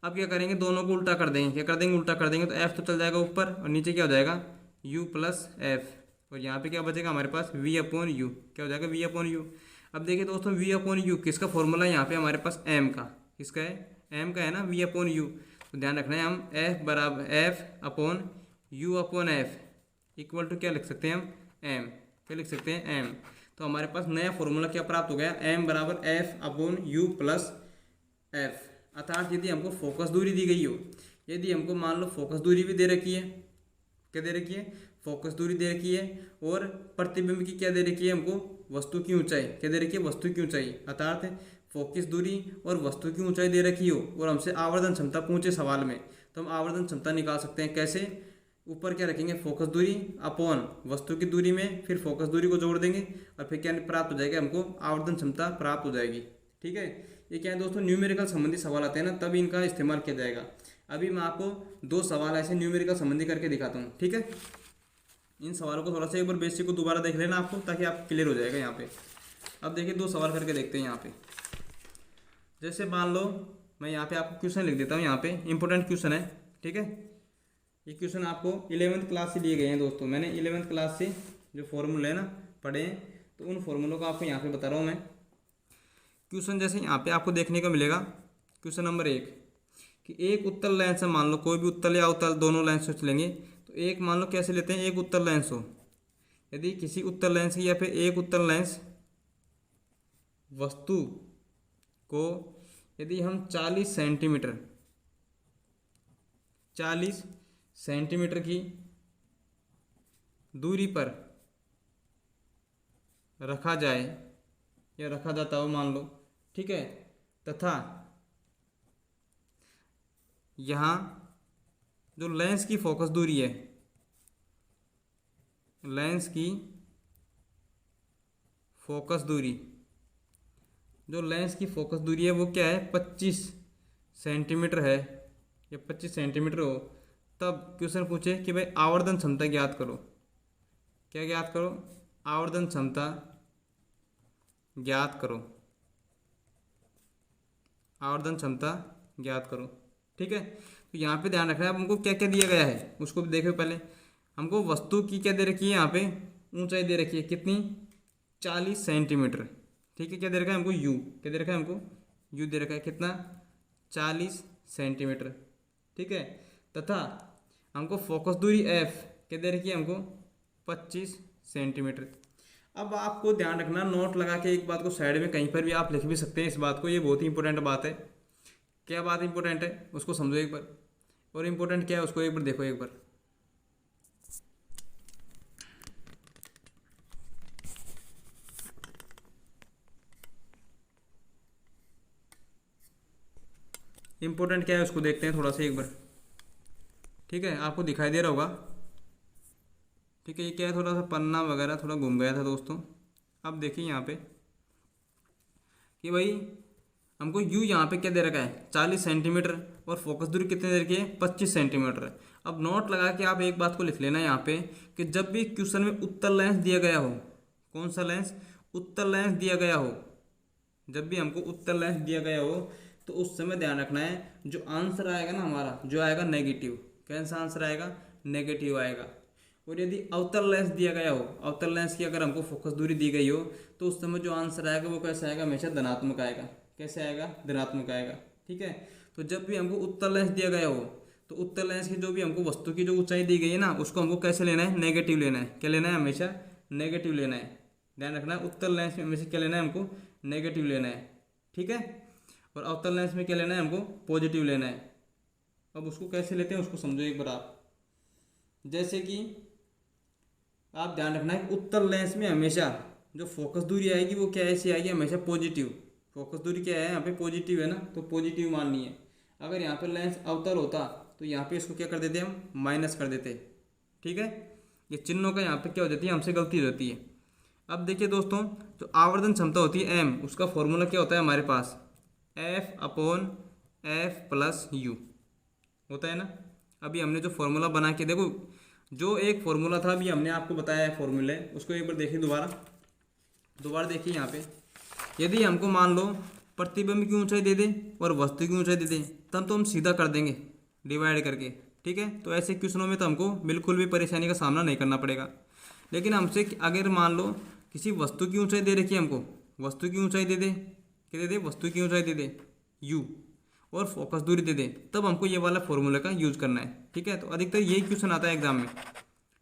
अब क्या करेंगे, दोनों को उल्टा कर देंगे। क्या कर देंगे, उल्टा कर देंगे तो एफ तो चल जाएगा ऊपर और नीचे क्या हो जाएगा, यू प्लस एफ, और यहाँ पे क्या बचेगा हमारे पास, वी अपॉन यू। क्या हो जाएगा, वी अपॉन यू। अब देखिए दोस्तों, वी अपॉन यू किसका फॉर्मूला है यहाँ पे हमारे पास, एम का। किसका है, एम का है ना, वी अपॉन यू। तो ध्यान रखना है, हम एफ बराबर F upon U upon F equal to क्या लिख सकते हैं हम, एम। क्या लिख सकते हैं, एम। तो हमारे पास नया फॉर्मूला क्या प्राप्त हो गया, एम बराबर F upon you plus F. अर्थात यदि हमको फोकस दूरी दी गई हो, यदि हमको मान लो फोकस दूरी भी दे रखी है, क्या दे रखी है, फोकस दूरी दे रखी है, और प्रतिबिंब की क्या दे रखी है हमको, वस्तु की ऊंचाई। क्या दे रखी है, वस्तु की ऊंचाई। अर्थात फोकस दूरी और वस्तु की ऊंचाई दे रखी हो और हमसे आवर्धन क्षमता पूछे सवाल में, तो हम आवर्धन क्षमता निकाल सकते हैं। कैसे, ऊपर क्या रखेंगे, फोकस दूरी अपॉन वस्तु की दूरी में, फिर फोकस दूरी को जोड़ देंगे और फिर क्या प्राप्त हो जाएगा, हमको आवर्धन क्षमता प्राप्त हो जाएगी। ठीक है। ये क्या है दोस्तों, न्यूमेरिकल संबंधी सवाल आते हैं ना, तभी इनका इस्तेमाल किया जाएगा। अभी मैं आपको 2 सवाल ऐसे न्यूमेरिकल संबंधी करके दिखाता हूँ। ठीक है। इन सवालों को थोड़ा सा एक बार बेसिक को दोबारा देख लेना आपको, ताकि आप क्लियर हो जाएगा यहाँ पे। अब देखिए 2 सवाल करके देखते हैं यहाँ पे। जैसे मान लो मैं यहाँ पे आपको क्वेश्चन लिख देता हूँ, यहाँ पे इंपॉर्टेंट क्वेश्चन है, ठीक है। ये क्वेश्चन आपको 11वीं क्लास से लिए गए हैं दोस्तों। मैंने 11वीं क्लास से जो फॉर्मूले हैं ना पढ़े हैं, तो उन फॉर्मूलों को आपको यहाँ पे बता रहा हूँ मैं। क्वेश्चन जैसे यहाँ पे आपको देखने को मिलेगा, क्वेश्चन नंबर 1 कि एक उत्तल लेंस है, मान लो कोई भी उत्तल या अवतल दोनों लेंस सोच लेंगे। तो एक मान लो कैसे लेते हैं, एक उत्तल लेंस हो, यदि किसी उत्तल लेंस की या फिर एक उत्तल लेंस वस्तु को यदि हम 40 सेंटीमीटर की दूरी पर रखा जाए या रखा जाता हो मान लो, ठीक है, तथा यहाँ जो लेंस की फोकस दूरी है, लेंस की फोकस दूरी, जो लेंस की फोकस दूरी है वो क्या है 25 सेंटीमीटर है या 25 सेंटीमीटर हो, तब क्वेश्चन पूछे कि भाई आवर्धन क्षमता ज्ञात करो। क्या ज्ञात करो, आवर्धन क्षमता ज्ञात करो, आवर्धन क्षमता ज्ञात करो, ठीक है। तो यहाँ पे ध्यान रखना है हमको क्या क्या दिया गया है उसको भी देखो। पहले हमको वस्तु की क्या दे रखी है, यहाँ पे ऊंचाई दे रखी है कितनी 40 सेंटीमीटर, ठीक है। क्या दे रखा है हमको यू, क्या दे रखा है हमको यू दे रखा है कितना 40 सेंटीमीटर, ठीक है। तथा हमको फोकस दूरी एफ क्या दे रखी है हमको 25 सेंटीमीटर। अब आपको ध्यान रखना, नोट लगा के एक बात को साइड में कहीं पर भी आप लिख भी सकते हैं इस बात को, ये बहुत ही इंपॉर्टेंट बात है। क्या बात इंपॉर्टेंट है उसको समझो एक बार, और इम्पोर्टेंट क्या है उसको एक बार देखो एक बार। इम्पोर्टेंट क्या है उसको देखते हैं थोड़ा सा एक बार, ठीक है। आपको दिखाई दे रहा होगा, ठीक है। ये क्या है, थोड़ा सा पन्ना वगैरह थोड़ा घूम गया था दोस्तों। अब देखिए यहाँ पे कि भाई हमको यू यहाँ पे क्या दे रखा है 40 सेंटीमीटर और फोकस दूरी कितने दे रखी है 25 सेंटीमीटर। अब नोट लगा के आप एक बात को लिख लेना यहाँ पे कि जब भी क्वेश्चन में उत्तल लेंस दिया गया हो, कौन सा लेंस, उत्तल लेंस दिया गया हो, जब भी हमको उत्तल लेंस दिया गया हो तो उस समय ध्यान रखना है जो आंसर आएगा ना हमारा, जो आएगा नेगेटिव, कैसा आंसर आएगा नेगेटिव आएगा। और यदि अवतल लेंस दिया गया हो, अवतल लेंस की अगर हमको फोकस दूरी दी गई हो तो उस समय जो आंसर आएगा वो कैसा आएगा, हमेशा धनात्मक आएगा। कैसे आएगा, धनात्मक आएगा, ठीक है। तो जब भी हमको उत्तल लेंस दिया गया हो तो उत्तल लेंस की जो भी हमको वस्तु की जो ऊंचाई दी गई है ना उसको हमको कैसे लेना है, नेगेटिव लेना है। क्या लेना है, हमेशा नेगेटिव लेना है। ध्यान रखना है उत्तल लेंस में हमेशा क्या लेना है, हमको नेगेटिव लेना है, ठीक है। और अवतल लेंस में क्या लेना है, हमको पॉजिटिव लेना है। अब उसको कैसे लेते हैं उसको समझो एक बार आप। जैसे कि आप ध्यान रखना है उत्तल लेंस में हमेशा जो फोकस दूरी आएगी वो क्या ऐसी आएगी, हमेशा पॉजिटिव। फोकस दूरी क्या है यहाँ पे, पॉजिटिव है ना, तो पॉजिटिव माननी है। अगर यहाँ पे लेंस अवतल होता तो यहाँ पे इसको क्या कर देते हम, माइनस कर देते, ठीक है। ये चिन्हों का यहाँ पे क्या हो जाती है, हमसे गलती हो जाती है। अब देखिए दोस्तों, जो आवर्धन क्षमता होती है एम, उसका फॉर्मूला क्या होता है हमारे पास, F/F+U होता है ना। अभी हमने जो फॉर्मूला बना के देखो, जो एक फॉर्मूला था अभी हमने आपको बताया है फॉर्मूले, उसको एक बार देखिए दोबारा देखिए यहाँ पे। यदि हमको मान लो प्रतिबिंब की ऊंचाई दे दे और वस्तु की ऊंचाई दे दे, तब तो हम सीधा कर देंगे डिवाइड करके, ठीक है। तो ऐसे क्वेश्चनों में तो हमको बिल्कुल भी परेशानी का सामना नहीं करना पड़ेगा। लेकिन हमसे अगर मान लो किसी वस्तु की ऊंचाई दे रखी है, हमको वस्तु की ऊंचाई दे दे, क्या दे दे, वस्तु की ऊंचाई दे दे u, और फोकस दूरी दे दे, तब हमको ये वाला फॉर्मूला का यूज करना है, ठीक है। तो अधिकतर यही क्वेश्चन आता है एग्जाम में,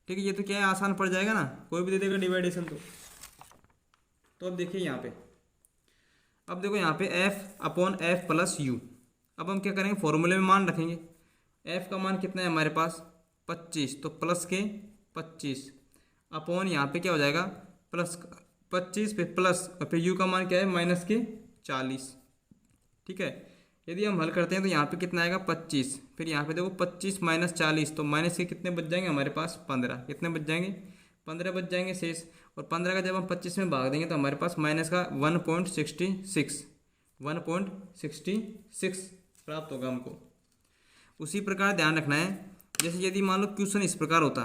ठीक है। ये तो क्या है, आसान पड़ जाएगा ना, कोई भी दे देगा डिवाइडेशन तो अब देखिए यहाँ पे, अब देखो यहाँ पे F/F+U। अब हम क्या करेंगे, फॉर्मूले में मान रखेंगे। F का मान कितना है हमारे पास 25, तो प्लस के 25 अपॉन यहाँ पे क्या हो जाएगा प्लस 25 फिर प्लस, और फिर U का मान क्या है माइनस के 40, ठीक है। यदि हम हल करते हैं तो यहाँ पे कितना आएगा 25, फिर यहाँ पे देखो 25 माइनस 40, तो माइनस के कितने बच जाएंगे हमारे पास 15, कितने बच जाएंगे 15 बच जाएंगे शेष। और 15 का जब हम 25 में भाग देंगे तो हमारे पास माइनस का 1.66 प्राप्त होगा हमको। उसी प्रकार ध्यान रखना है, जैसे यदि मान लो क्वेश्चन इस प्रकार होता,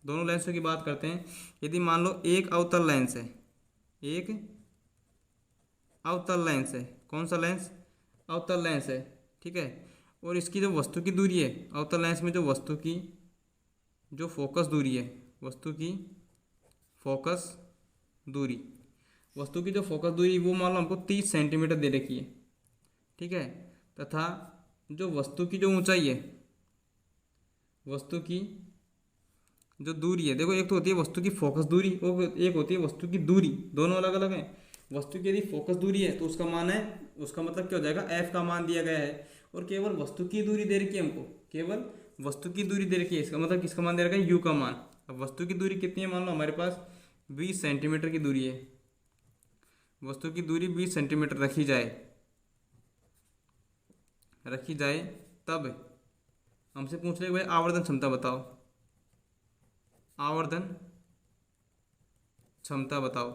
दोनों लेंसों की बात करते हैं। यदि मान लो एक अवतल लेंस है, एक अवतल लेंस है, कौन सा लेंस? अवतल लेंस है, ठीक है। और इसकी जो वस्तु की दूरी है, अवतल लेंस में जो वस्तु की जो फोकस दूरी है, वस्तु की फोकस दूरी, वस्तु की जो फोकस दूरी वो मान लो हमको 30 सेंटीमीटर दे रखी है, ठीक है। तथा जो वस्तु की जो ऊंचाई है, वस्तु की जो दूरी है, देखो एक तो होती है वस्तु की फोकस दूरी और एक होती है वस्तु की दूरी, दोनों अलग अलग हैं। वस्तु की यदि फोकस दूरी है तो उसका मान है, उसका मतलब क्या हो जाएगा, एफ का मान दिया गया है। और केवल वस्तु की दूरी दे रखी है हमको, केवल वस्तु की दूरी दे रखी है, इसका मतलब किसका मान दे रखा है, यू का मान। अब वस्तु की दूरी कितनी है, मान लो हमारे पास 20 सेंटीमीटर की दूरी है, वस्तु की दूरी 20 सेंटीमीटर रखी जाए, तब हमसे पूछ रहे भाई आवर्धन क्षमता बताओ, आवर्धन क्षमता बताओ,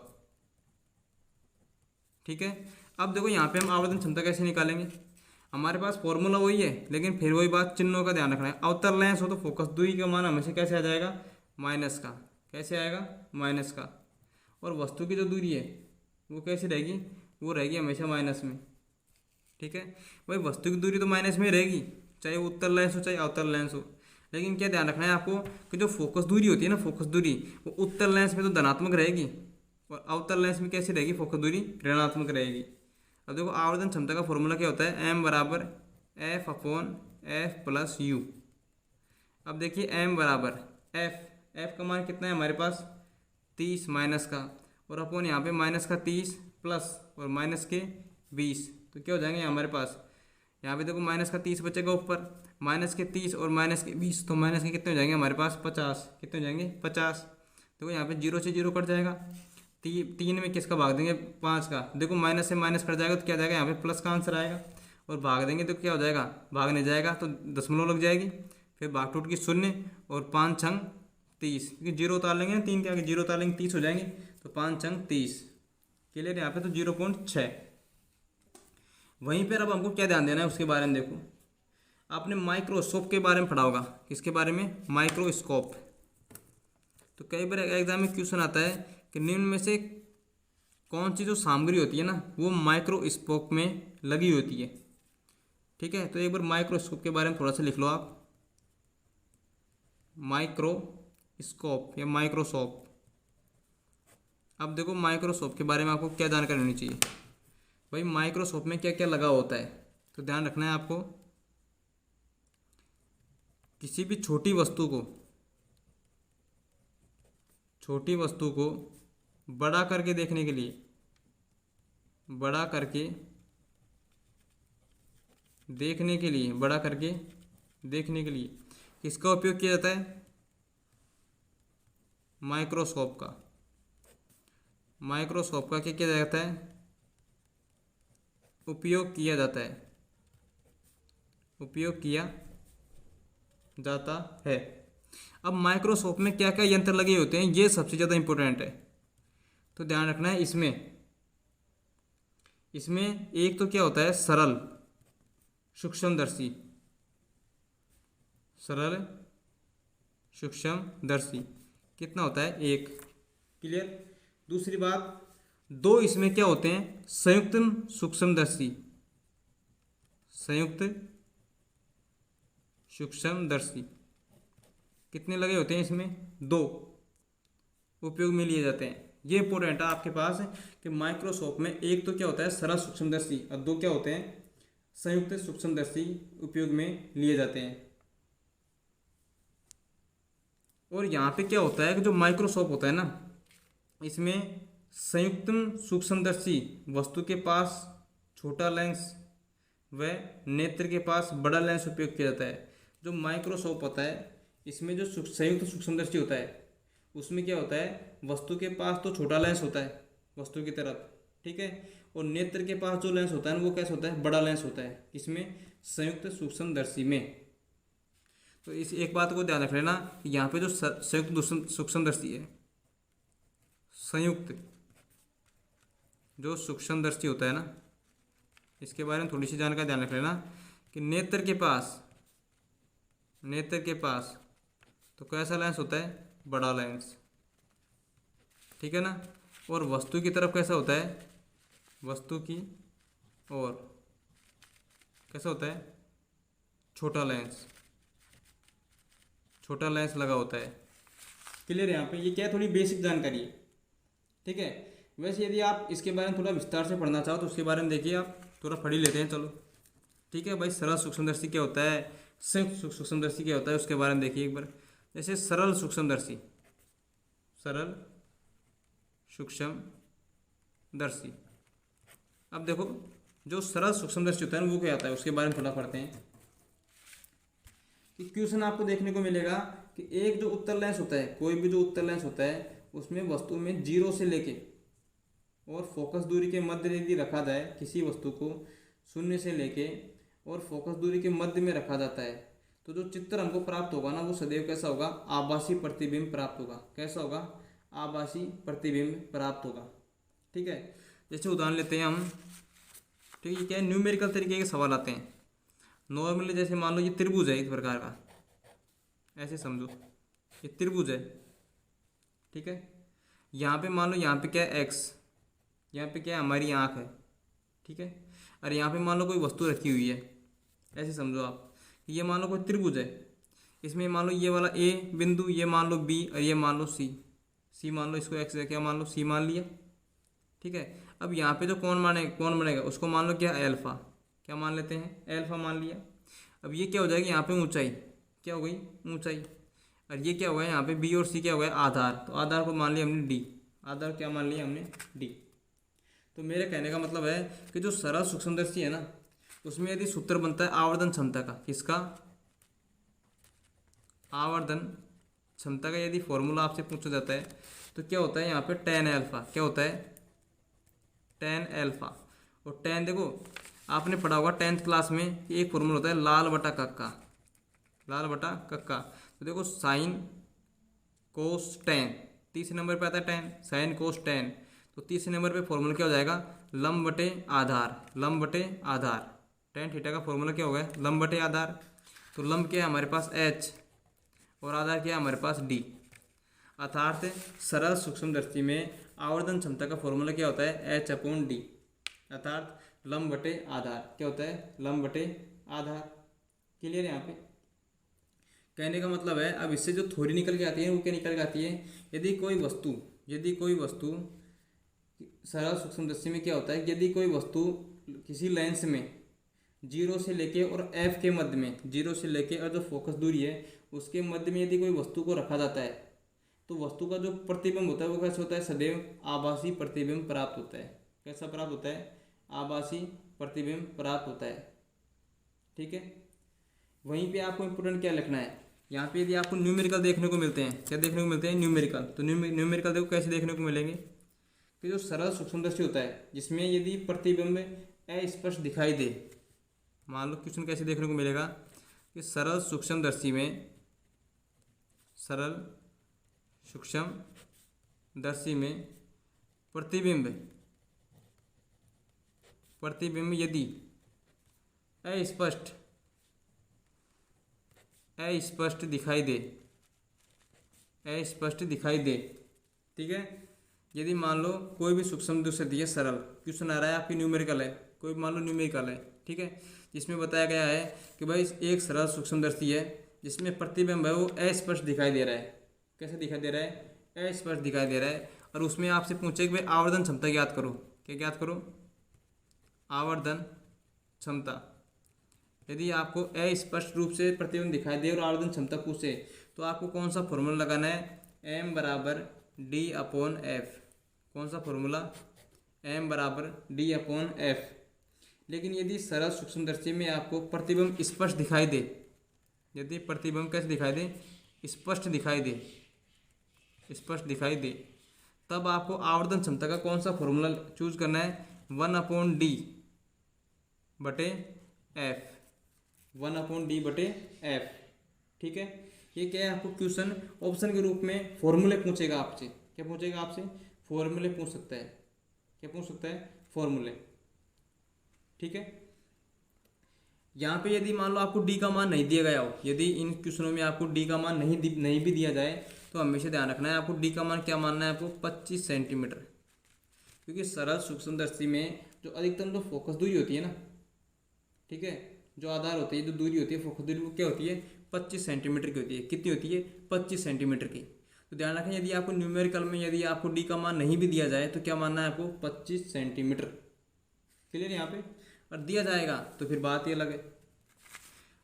ठीक है। अब देखो यहाँ पे हम आवर्धन क्षमता कैसे निकालेंगे, हमारे पास फॉर्मूला वही है, लेकिन फिर वही बात, चिन्हों का ध्यान रखना है। अवतल लेंस हो तो फोकस दूरी का मान हमेशा कैसे आ जाएगा, माइनस का, कैसे आएगा, माइनस का। और वस्तु की जो दूरी है वो कैसे रहेगी, वो रहेगी हमेशा माइनस में, ठीक है। भाई वस्तु की दूरी तो माइनस में रहेगी, चाहे वो उत्तल लेंस हो चाहे अवतल लेंस हो। लेकिन क्या ध्यान रखना है आपको कि जो फोकस दूरी होती है ना, फोकस दूरी वो उत्तल लेंस में तो धनात्मक रहेगी और अवतल लेंस में कैसी रहेगी, फोकस दूरी ऋणात्मक रहेगी। अब देखो आवर्धन क्षमता का फॉर्मूला क्या होता है, एम बराबर F upon F plus you. अब देखिए एम बराबर एफ का मान कितना है हमारे पास 30 माइनस का, और अपॉन यहाँ पे माइनस का 30 प्लस और माइनस के 20, तो क्या हो जाएंगे हमारे पास, यहाँ पे देखो माइनस का 30 बचेगा ऊपर, माइनस के 30 और माइनस के 20, तो माइनस के कितने हो जाएंगे हमारे पास 50, कितने हो जाएंगे 50। देखो यहाँ पे 0 से 0 कट जाएगा, 3 में किसका भाग देंगे, 5 का। देखो माइनस से माइनस कट जाएगा तो क्या जाएगा, यहाँ पे प्लस का आंसर आएगा। और भाग देंगे तो क्या हो जाएगा, भाग नहीं जाएगा तो दशमलव लग जाएगी, फिर भाग टूट की 0 और 5 छंग 30, क्योंकि 0 उतार लेंगे ना, 3 के आगे 0 उतार लेंगे 30 हो जाएंगे, तो 5 छंग 30 क्लियर यहाँ पे, तो 0.6। वहीं पर अब हमको क्या ध्यान देना है उसके बारे में, देखो आपने माइक्रोस्कोप के बारे में पढ़ा होगा, किसके बारे में, माइक्रोस्कोप। तो कई बार एग्जाम में क्वेश्चन आता है कि निम्न में से कौन सी जो सामग्री होती है ना वो माइक्रोस्कोप में लगी होती है, ठीक है। तो एक बार माइक्रोस्कोप के बारे में थोड़ा सा लिख लो आप, माइक्रोस्कोप या माइक्रोस्कोप। अब देखो माइक्रोस्कोप के बारे में आपको क्या जानकारी होनी चाहिए, भाई माइक्रोस्कोप में क्या क्या लगा होता है। तो ध्यान रखना है आपको, किसी भी छोटी वस्तु को बड़ा करके देखने के लिए, बड़ा करके देखने के लिए किसका उपयोग किया जाता है, माइक्रोस्कोप का। माइक्रोस्कोप का क्या किया जाता है, उपयोग किया जाता है। अब माइक्रोस्कोप में क्या क्या यंत्र लगे होते हैं ये सबसे ज़्यादा इंपॉर्टेंट है, तो ध्यान रखना है। इसमें एक तो क्या होता है, सरल सूक्ष्मदर्शी, कितना होता है, 1, क्लियर। दूसरी बात, 2 इसमें क्या होते हैं, संयुक्त सूक्ष्मदर्शी, कितने लगे होते हैं इसमें, 2 उपयोग में लिए जाते हैं। ये इंपॉर्टेंट है आपके पास कि माइक्रोस्कोप में एक तो क्या होता है, सरल सूक्ष्मदर्शी, और 2 क्या होते हैं, संयुक्त सूक्ष्मदर्शी उपयोग में लिए जाते हैं। और यहाँ पे क्या होता है कि जो माइक्रोस्कोप होता है ना, इसमें संयुक्त सूक्ष्मदर्शी वस्तु के पास छोटा लेंस व नेत्र के पास बड़ा लेंस उपयोग किया जाता है। जो माइक्रोस्कोप होता है इसमें जो संयुक्त सूक्ष्मदर्शी होता है उसमें क्या होता है, वस्तु के पास तो छोटा लेंस होता है वस्तु की तरफ, ठीक है, और नेत्र के पास जो लेंस होता है वो कैसा होता है, बड़ा लेंस होता है, इसमें संयुक्त सूक्ष्मदर्शी में। तो इस एक बात को ध्यान रख लेना, यहाँ पे जो संयुक्त सूक्ष्मदर्शी है, संयुक्त जो सूक्ष्मदर्शी होता है ना, इसके बारे में थोड़ी सी जानकारी ध्यान रख लेना कि नेत्र के पास तो कैसा लेंस होता है, बड़ा लेंस, ठीक है ना। और वस्तु की तरफ कैसा होता है, वस्तु की और कैसा होता है, छोटा लेंस, छोटा लेंस लगा होता है। क्लियर है यहाँ पे, ये क्या है, थोड़ी बेसिक जानकारी है, ठीक है। वैसे यदि आप इसके बारे में थोड़ा विस्तार से पढ़ना चाहो तो उसके बारे में देखिए, आप थोड़ा पढ़ ही लेते हैं, चलो ठीक है भाई। सरल सूक्ष्मदर्शी क्या होता है, संयुक्त सूक्ष्मदर्शी क्या होता है, उसके बारे में देखिए एक बार। जैसे सरल सूक्ष्मदर्शी, सरल सूक्ष्मदर्शी, अब देखो जो सरल सूक्ष्मदर्शी होता है ना वो क्या आता है, उसके बारे में थोड़ा पढ़ते हैं। कि क्वेश्चन आपको देखने को मिलेगा कि एक जो उत्तल लेंस होता है, कोई भी जो उत्तल लेंस होता है उसमें वस्तु में जीरो से लेके और फोकस दूरी के मध्य यदि रखा जाए, किसी वस्तु को शून्य से लेके और फोकस दूरी के मध्य में रखा जाता है, तो जो चित्र हमको प्राप्त होगा ना वो सदैव कैसा होगा, आभासी प्रतिबिंब प्राप्त होगा। कैसा होगा, आभासी प्रतिबिंब प्राप्त होगा, ठीक है। जैसे उदाहरण लेते हैं हम, ठीक है, क्या है, न्यूमेरिकल तरीके के सवाल आते हैं। नॉर्मली जैसे मान लो ये त्रिभुज है इस प्रकार का, ऐसे समझो ये त्रिभुज है, ठीक है। यहाँ पे मान लो यहाँ पे क्या है एक्स, यहाँ पे क्या है हमारी आँख है, ठीक है। और यहाँ पे मान लो कोई वस्तु रखी हुई है, ऐसे समझो आप, ये मान लो कोई त्रिभुज है, इसमें मान लो ये वाला ए बिंदु, ये मान लो बी और ये मान लो सी, सी मान लो इसको एक्स है, क्या मान लो सी मान लिया, ठीक है। अब यहाँ पे जो कौन बनेगा उसको मान लो क्या एल्फा, क्या मान लेते हैं, एल्फा मान लिया। अब ये क्या हो जाएगी, यहाँ पे ऊंचाई, क्या हो गई ऊंचाई, और ये क्या हुआ है यहाँ पे बी और सी क्या हुआ है आधार, तो आधार को मान लिया हमने डी, आधार क्या मान लिया हमने डी। तो मेरे कहने का मतलब है कि जो सरल सूक्ष्मदर्शी है ना उसमें यदि सूत्र बनता है आवर्धन क्षमता का, किसका, आवर्धन क्षमता का यदि फॉर्मूला आपसे पूछा जाता है तो क्या होता है यहाँ पे टेन एल्फा, क्या होता है टेन एल्फा। और टेन देखो आपने पढ़ा होगा 10th क्लास में कि एक फॉर्मूला होता है लाल बटा कक्का, लाल बटा कक्का। तो देखो साइन कोस टेन, तीसरे नंबर पे आता है टेन, साइन कोस टेन, तो तीसरे नंबर पे फॉर्मूला क्या हो जाएगा, लंब बटे आधार, लंब बटे आधार। टेन थीटा का फॉर्मूला क्या होगा, लंब बटे आधार। तो लंब क्या है हमारे पास एच और आधार क्या है हमारे पास डी। अर्थात सरल सूक्ष्मदर्शी में आवर्धन क्षमता का फॉर्मूला क्या होता है, एच अपॉन डी, अर्थात लंब बटे आधार, क्या होता है लंब बटे आधार। क्लियर है यहाँ पे, कहने का मतलब है। अब इससे जो थ्योरी निकल के आती है वो क्या निकल के आती है, यदि कोई वस्तु सरल सूक्ष्मदर्शी में क्या होता है, यदि कोई वस्तु किसी लेंस में जीरो से लेके और एफ के मध्य में, जीरो से लेके और जो फोकस दूरी है उसके मध्य में यदि कोई वस्तु को रखा जाता है तो वस्तु का जो प्रतिबिंब होता है वो कैसे होता है, सदैव आभासी प्रतिबिंब प्राप्त होता है। कैसा प्राप्त होता है, आभासी प्रतिबिंब प्राप्त होता है, ठीक है। वहीं पे आपको इंपोर्टेंट क्या लिखना है, यहाँ पे यदि आपको न्यूमेरिकल देखने को मिलते हैं, क्या देखने को मिलते हैं न्यूमेरिकल, तो न्यूमेरिकल देखो कैसे देखने को मिलेंगे कि जो सरल सूक्ष्मदर्शी होता है जिसमें यदि प्रतिबिंब अस्पष्ट दिखाई दे, मान लो क्वेश्चन कैसे देखने को मिलेगा कि सरल सूक्ष्मदर्शी में प्रतिबिंब यदि अस्पष्ट दिखाई दे, ठीक है। यदि मान लो कोई भी सूक्ष्मदर्शी दिया, सरल क्वेश्चन आ रहा है आपकी न्यूमेरिकल है, कोई मान लो न्यूमेरिकल है, ठीक है, जिसमें बताया गया है कि भाई एक सरल सूक्ष्मदर्शी है जिसमें प्रतिबिंब है वो अस्पष्ट दिखाई दे रहा है। कैसे दिखाई दे रहा है, अस्पष्ट दिखाई दे रहा है। और उसमें आपसे पूछे कि भाई आवर्धन क्षमता ज्ञात करो, क्या ज्ञात करो, आवर्धन क्षमता। यदि आपको अस्पष्ट रूप से प्रतिबिंब दिखाई दे और आवर्धन क्षमता पूछे तो आपको कौन सा फॉर्मूला लगाना है, m बराबर d अपॉन एफ। कौन सा फॉर्मूला, m बराबर d अपॉन एफ। लेकिन यदि सरल सूक्ष्मदर्शी में आपको प्रतिबिंब स्पष्ट दिखाई दे, यदि प्रतिबिंब कैसे दिखाई दे, स्पष्ट दिखाई दे, तब आपको आवर्धन क्षमता का कौन सा फॉर्मूला चूज करना है, 1/d बटे एफ, 1/d बटे एफ, ठीक है। ये क्या है, आपको क्वेश्चन ऑप्शन के रूप में फॉर्मूले पूछेगा आपसे। क्या पूछेगा आपसे, फॉर्मूले पूछ सकता है। क्या पूछ सकता है, फॉर्मूले, ठीक है। यहाँ पे यदि मान लो आपको डी का मान नहीं दिया गया हो, यदि इन क्वेश्चनों में आपको डी का मान नहीं भी दिया जाए तो हमेशा ध्यान रखना है आपको डी का मान क्या मानना है, आपको 25 सेंटीमीटर, क्योंकि सरल सूक्ष्मदर्शी में जो अधिकतम जो फोकस दूरी होती है ना, ठीक है, जो आधार होती है, जो दूरी होती है फोकस दूरी, वो क्या होती है 25 सेंटीमीटर की होती है। कितनी होती है 25 सेंटीमीटर की। तो ध्यान रखें, यदि आपको न्यूमेरिकल में यदि आपको डी का मान नहीं भी दिया जाए तो क्या मानना है आपको 25 सेंटीमीटर। क्लियर यहाँ पे। और दिया जाएगा तो फिर बात ही अलग है।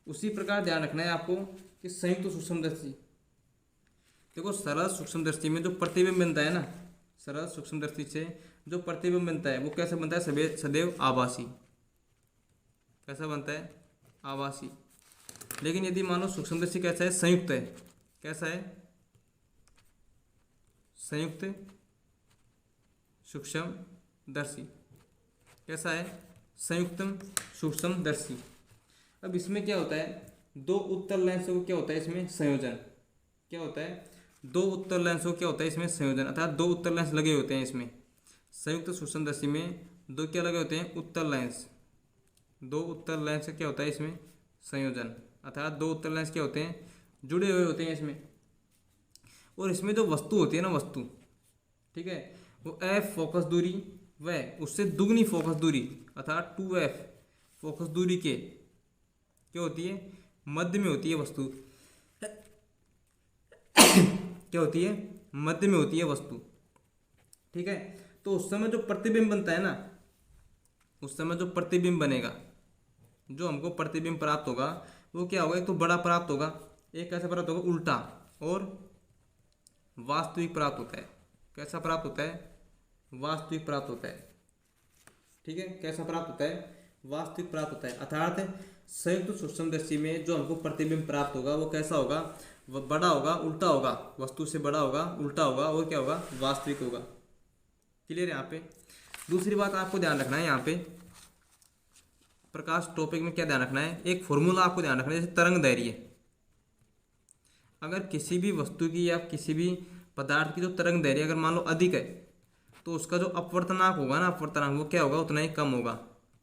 उसी प्रकार ध्यान रखना है आपको कि संयुक्त सूक्ष्मदर्शी, देखो सरल सूक्ष्मदर्शी में जो प्रतिबिंब बनता है ना, सरल सूक्ष्मदर्शी से जो प्रतिबिंब बनता है वो कैसे बनता है, सदैव आभासी। कैसा बनता है, आभासी। लेकिन यदि मान लो सूक्ष्मदर्शी कैसा है, संयुक्त है। कैसा है, संयुक्त सूक्ष्मदर्शी। कैसा है, संयुक्त सूक्ष्मदर्शी। अब इसमें क्या होता है, दो उत्तल लेंसों को क्या होता है इसमें संयोजन। क्या होता है, दो उत्तल लेंसों को क्या होता है इसमें संयोजन, अर्थात दो उत्तल लेंस लगे होते हैं इसमें। संयुक्त सूक्ष्मदर्शी में दो क्या लगे होते हैं, उत्तल लेंस। दो उत्तल लेंस क्या होता है इसमें संयोजन, अर्थात दो उत्तल लेंस क्या होते हैं, जुड़े हुए होते हैं इसमें। और इसमें जो वस्तु होती है ना, वस्तु, ठीक है, वो एफ फोकस दूरी व उससे दुगनी फोकस दूरी अर्थात 2f फोकस दूरी के क्या होती है, मध्य में होती है वस्तु। क्या होती है, मध्य में होती है वस्तु। ठीक है। तो उस समय जो प्रतिबिंब बनता है ना, उस समय जो प्रतिबिंब बनेगा, जो हमको प्रतिबिंब प्राप्त होगा वो क्या होगा, एक तो बड़ा प्राप्त होगा, एक कैसा प्राप्त होगा, उल्टा और वास्तविक प्राप्त होता है। कैसा प्राप्त होता है, वास्तविक प्राप्त होता है। ठीक है, कैसा प्राप्त होता है, वास्तविक प्राप्त होता है। अर्थात संयुक्त सूक्ष्मदर्शी में जो हमको प्रतिबिंब प्राप्त होगा वो कैसा होगा, वह बड़ा होगा, उल्टा होगा, वस्तु से बड़ा होगा, उल्टा होगा और क्या होगा, वास्तविक होगा। क्लियर है यहाँ पे। दूसरी बात आपको ध्यान रखना है यहाँ पे, प्रकाश टॉपिक में क्या ध्यान रखना है, एक फॉर्मूला आपको ध्यान रखना है, जैसे तरंग दैर्घ्य। अगर किसी भी वस्तु की या किसी भी पदार्थ की जो तरंग दैर्घ्य अगर मान लो अधिक है तो उसका जो अपवर्तनांक होगा ना, अपवर्तनांक वो क्या होगा, उतना ही कम होगा,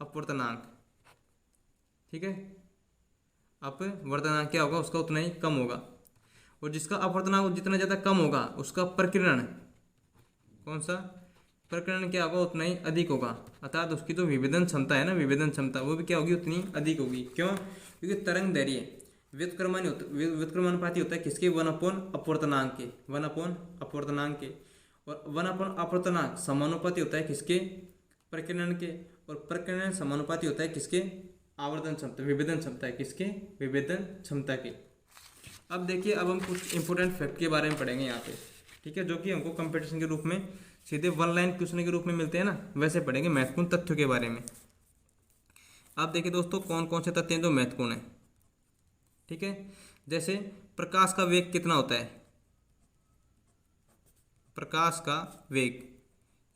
अपवर्तनांक। ठीक है, अपवर्तनांक क्या होगा, उसका उतना ही कम होगा। और जिसका अपवर्तनांक जितना ज़्यादा कम होगा उसका प्रकीर्णन, कौन सा प्रकीर्णन क्या होगा, उतना ही अधिक होगा। अर्थात उसकी जो विभेदन क्षमता है ना, विभेदन क्षमता वो भी क्या होगी, उतनी अधिक होगी। क्यों, क्योंकि तरंग दैर्घ्य व्युत्क्रमानुपाती होता है किसके, 1/अपवर्तनांक के, 1/अपवर्तनांक के। और 1/अपवर्तनांक समानुपाती होता है किसके, प्रकीर्णन के। और प्रकीर्णन समानुपाती होता है किसके, आवर्धन क्षमता, विभेदन क्षमता है किसके, विभेदन क्षमता के। अब देखिए, अब हम कुछ इंपॉर्टेंट फैक्ट के बारे में पढ़ेंगे यहाँ पे। ठीक है, जो कि हमको कंपटीशन के रूप में सीधे वन लाइन क्वेश्चन के रूप में मिलते हैं ना, वैसे पढ़ेंगे महत्वपूर्ण तथ्यों के बारे में। अब देखिए दोस्तों, कौन कौन से तथ्य हैं जो महत्वपूर्ण है। ठीक है, जैसे प्रकाश का वेग कितना होता है, प्रकाश का वेग,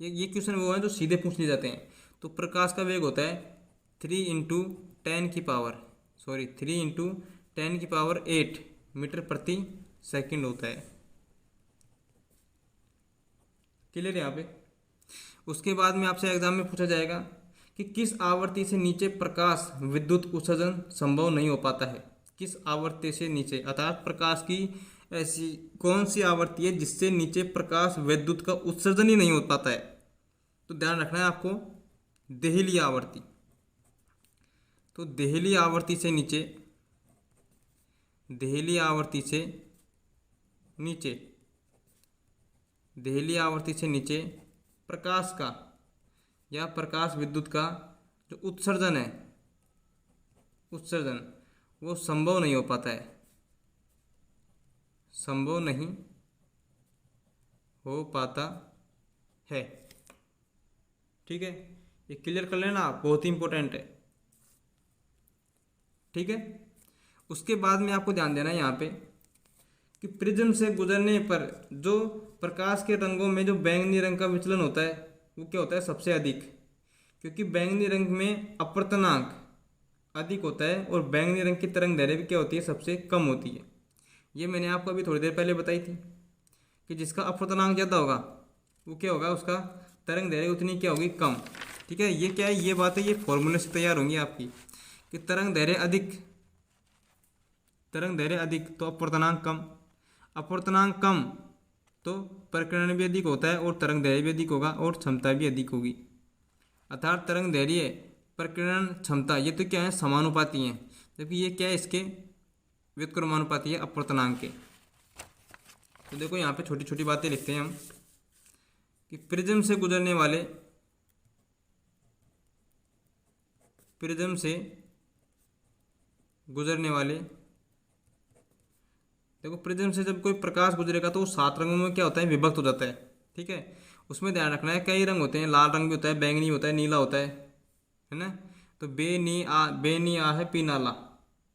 ये क्वेश्चन वो है जो सीधे पूछ लिए जाते हैं। तो प्रकाश का वेग होता है 3 × 10⁸ मीटर प्रति सेकंड होता है। क्लियर यहाँ पे। उसके बाद में आपसे एग्जाम में पूछा जाएगा कि किस आवृत्ति से नीचे प्रकाश विद्युत उत्सर्जन संभव नहीं हो पाता है। किस आवृत्ति से नीचे, अर्थात प्रकाश की ऐसी कौन सी आवृत्ति है जिससे नीचे प्रकाश विद्युत का उत्सर्जन ही नहीं हो पाता है। तो ध्यान रखना है आपको, देहली आवृत्ति। तो देहली आवृत्ति से नीचे, देहली आवृत्ति से नीचे, देहली आवृत्ति से नीचे प्रकाश का या प्रकाश विद्युत का जो उत्सर्जन है, उत्सर्जन वो संभव नहीं हो पाता है, संभव नहीं हो पाता है। ठीक है, ये क्लियर कर लेना आप, बहुत ही इंपॉर्टेंट है। ठीक है, उसके बाद में आपको ध्यान देना है यहाँ पे कि प्रिज्म से गुजरने पर जो प्रकाश के रंगों में जो बैंगनी रंग का विचलन होता है वो क्या होता है, सबसे अधिक। क्योंकि बैंगनी रंग में अपवर्तनांक अधिक होता है और बैंगनी रंग की तरंग दैर्घ्य भी क्या होती है, सबसे कम होती है। ये मैंने आपको अभी थोड़ी देर पहले बताई थी कि जिसका अपवर्तनांक ज़्यादा होगा वो क्या होगा, उसका तरंग दैर्घ्य उतनी क्या होगी, कम। ठीक है, ये क्या है, ये बात है, ये फॉर्मूले से तैयार होंगी आपकी कि तरंग दैर्घ्य अधिक, तरंग दैर्घ्य अधिक तो अपवर्तनांक कम, अपवर्तनांक कम तो प्रकीर्णन भी अधिक होता है और तरंग दैर्घ्य भी अधिक होगा और क्षमता भी अधिक होगी। अर्थात तरंग दैर्घ्य प्रकीर्णन क्षमता ये तो क्या है, समानुपाती हैं, जबकि ये क्या है, इसके व्युत्क्रमानुपाती है अपवर्तनांक के। तो देखो यहाँ पे छोटी छोटी बातें लिखते हैं हम कि प्रिज्म से गुजरने वाले, प्रिज्म से गुजरने वाले, देखो प्रिज्म से जब कोई प्रकाश गुजरेगा तो वो 7 रंगों में क्या होता है, विभक्त हो जाता है। ठीक है, उसमें ध्यान रखना है कई रंग होते हैं, लाल रंग भी होता है, बैंगनी होता है, नीला होता है ना। तो बेनी आ है पीनाला,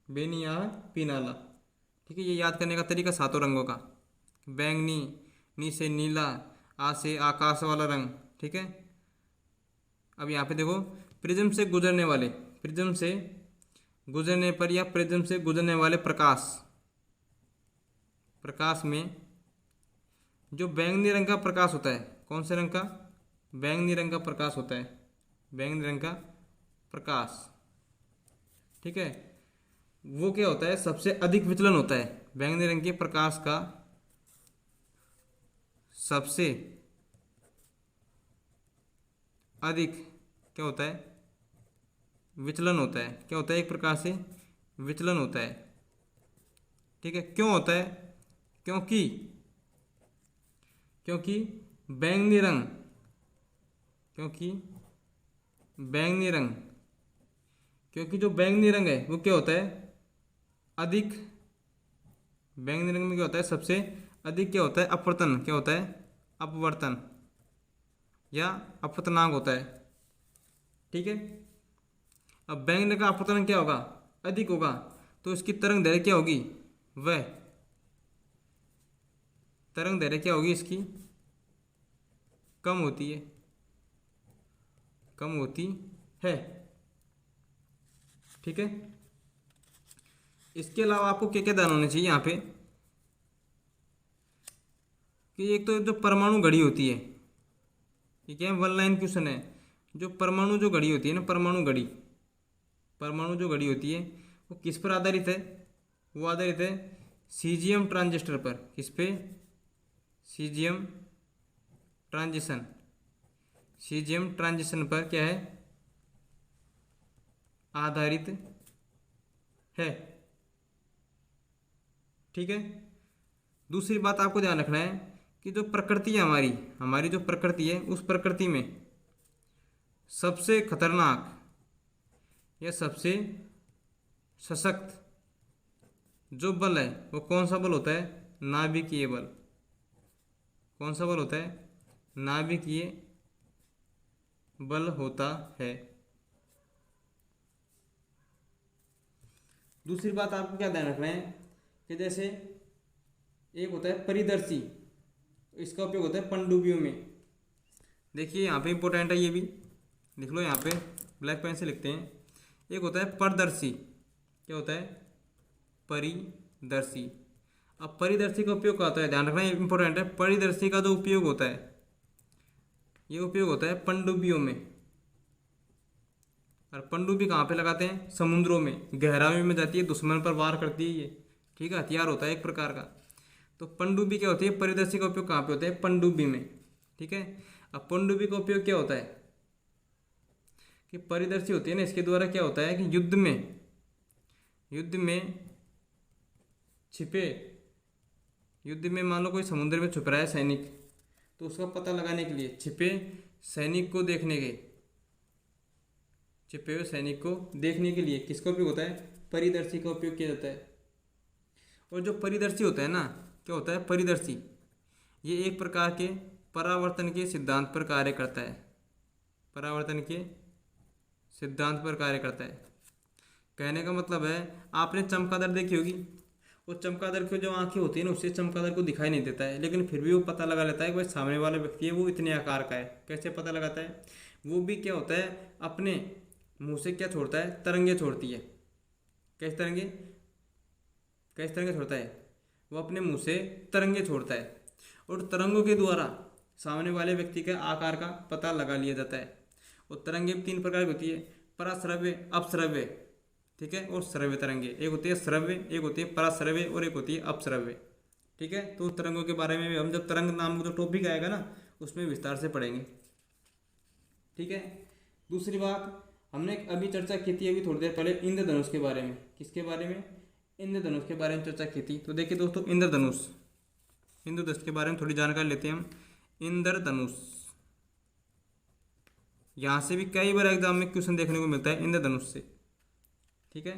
बेनी आ है पीनाला। ठीक है, ये याद करने का तरीका 7 रंगों का, बैंगनी, नी से नीला, आ से आकाश वाला रंग। ठीक है, अब यहाँ पे देखो प्रिज्म से गुजरने वाले, प्रिज्म से गुजरने पर या प्रिज्म से गुजरने वाले प्रकाश, प्रकाश में जो बैंगनी रंग का प्रकाश होता है, कौन से रंग का, बैंगनी रंग का प्रकाश होता है, बैंगनी रंग का प्रकाश। ठीक है, वो क्या होता है, सबसे अधिक विचलन होता है, बैंगनी रंग के प्रकाश का सबसे अधिक क्या होता है, विचलन होता है। क्या होता है, एक प्रकार से विचलन होता है। ठीक है, क्यों होता है, क्योंकि क्योंकि बैंगनी रंग, क्योंकि बैंगनी रंग, क्योंकि जो बैंगनी रंग है वो क्या होता है, अधिक, बैंगनी रंग में क्या होता है, सबसे अधिक क्या होता है, अपवर्तन, क्या होता है, अपवर्तन या अपवर्तनांक होता है। ठीक है, अब बैंगनी का अपवर्तन क्या होगा, अधिक होगा, तो इसकी तरंग दैर्घ्य क्या होगी, वह तरंग दैर्घ्य क्या होगी, इसकी कम होती है, कम होती है। ठीक है, इसके अलावा आपको क्या क्या ध्यान होना चाहिए यहाँ पे कि एक तो जो परमाणु घड़ी होती है, ये क्या है, 1 लाइन क्वेश्चन है। जो परमाणु जो घड़ी होती है ना, परमाणु घड़ी, परमाणु जो घड़ी होती है वो किस पर आधारित है, वो आधारित है सीजियम ट्रांजिस्टर पर। किस पे, सीजियम ट्रांजिशन, सीजियम ट्रांजिशन पर क्या है, आधारित है। ठीक है, दूसरी बात आपको ध्यान रखना है कि जो प्रकृति है हमारी, हमारी जो प्रकृति है, उस प्रकृति में सबसे खतरनाक या सबसे सशक्त जो बल है वो कौन सा बल होता है, नाभिकीय बल। कौन सा बल होता है, नाभिकीय बल होता है। दूसरी बात आपको क्या ध्यान रखना है कि जैसे एक होता है परिदर्शी, इसका उपयोग होता है पनडुब्बियों में। देखिए यहाँ पे इंपॉर्टेंट है, ये भी लिख लो, यहाँ पे ब्लैक पेन से लिखते हैं। एक होता है परदर्शी, क्या होता है, परिदर्शी। अब परिदर्शी का उपयोग क्या होता है, ध्यान रखना इंपॉर्टेंट है। परिदर्शी का जो उपयोग होता है, ये उपयोग होता है पनडुब्बियों में। और पनडुब्बी कहाँ पे लगाते हैं, समुद्रों में, गहराई में जाती है, दुश्मन पर वार करती है ये। ठीक है, हथियार होता है एक प्रकार का। तो पनडुब्बी क्या होती है, परिदर्शी का उपयोग कहाँ पे होता है, पनडुब्बी में। ठीक है, अब पनडुब्बी का उपयोग क्या होता है कि परिदर्शी होती है ना, इसके द्वारा क्या होता है कि युद्ध में छिपे, युद्ध में मान लो कोई समुद्र में छुप रहा है सैनिक, तो उसका पता लगाने के लिए छिपे सैनिक को देखने के, छिपे हुए सैनिक को देखने के लिए किसका उपयोग होता है, परिदर्शी का उपयोग किया जाता है। और जो परिदर्शी होता है ना, क्या होता है परिदर्शी, ये एक प्रकार के परावर्तन के सिद्धांत पर कार्य करता है, परावर्तन के सिद्धांत पर कार्य करता है। कहने का मतलब है, आपने चमगादड़ देखी होगी, वो चमगादड़ की जो आंखें होती है ना, उससे चमगादड़ को दिखाई नहीं देता है, लेकिन फिर भी वो पता लगा लेता है कि भाई सामने वाला व्यक्ति है वो इतने आकार का है। कैसे पता लगाता है, वो भी क्या होता है, अपने मुंह से क्या छोड़ता है, तरंगे छोड़ती है। कैसे तरंगे, कैसे तरंगे छोड़ता है, वो अपने मुंह से तरंगे छोड़ता है, और तरंगों के द्वारा सामने वाले व्यक्ति के आकार का पता लगा लिया जाता है। और तरंगे भी 3 प्रकार की होती है, पराश्रव्य, अपश्रव्य, ठीक है, और श्रव्य तरंगे। एक होती है श्रव्य, एक होती है पराश्रव्य, और एक होती है अपश्रव्य। ठीक है, तो तरंगों के बारे में भी हम जब तरंग नाम का जो टॉपिक आएगा ना, उसमें विस्तार से पढ़ेंगे। ठीक है, दूसरी बात, हमने अभी चर्चा की थी अभी थोड़ी देर पहले इंद्रधनुष के बारे में। किसके बारे में? इंद्रधनुष के बारे में चर्चा की थी। तो देखिए दोस्तों, इंद्रधनुष के बारे में थोड़ी जानकारी लेते हैं हम। इंद्रधनुष, यहाँ से भी कई बार एग्जाम में क्वेश्चन देखने को मिलता है इंद्रधनुष से। ठीक है,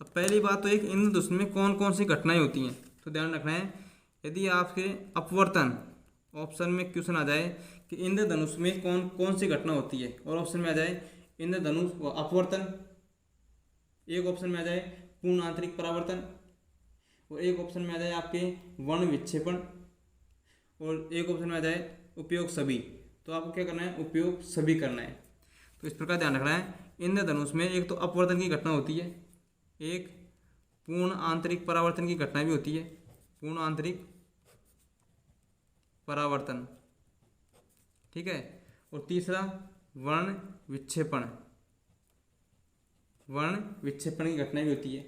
अब पहली बात तो एक, इंद्रधनुष में कौन कौन सी घटनाएं होती हैं, तो ध्यान रखना है। यदि आपके अपवर्तन ऑप्शन में क्वेश्चन आ जाए कि इंद्रधनुष में कौन कौन सी घटना होती है, और ऑप्शन में आ जाए इंद्रधनुष व अपवर्तन, एक ऑप्शन में आ जाए पूर्ण आंतरिक परावर्तन, और एक ऑप्शन में आ जाए आपके वर्ण विक्षेपण, और एक ऑप्शन में आ जाए उपयोग सभी, तो आपको क्या करना है? उपयोग सभी करना है। तो इस प्रकार ध्यान रखना है। इंद्रधनुष में एक तो अपवर्तन की घटना होती है, एक पूर्ण आंतरिक परावर्तन की घटना भी होती है, पूर्ण आंतरिक परावर्तन, ठीक है, और तीसरा वर्ण विक्षेपण, की घटना भी होती है।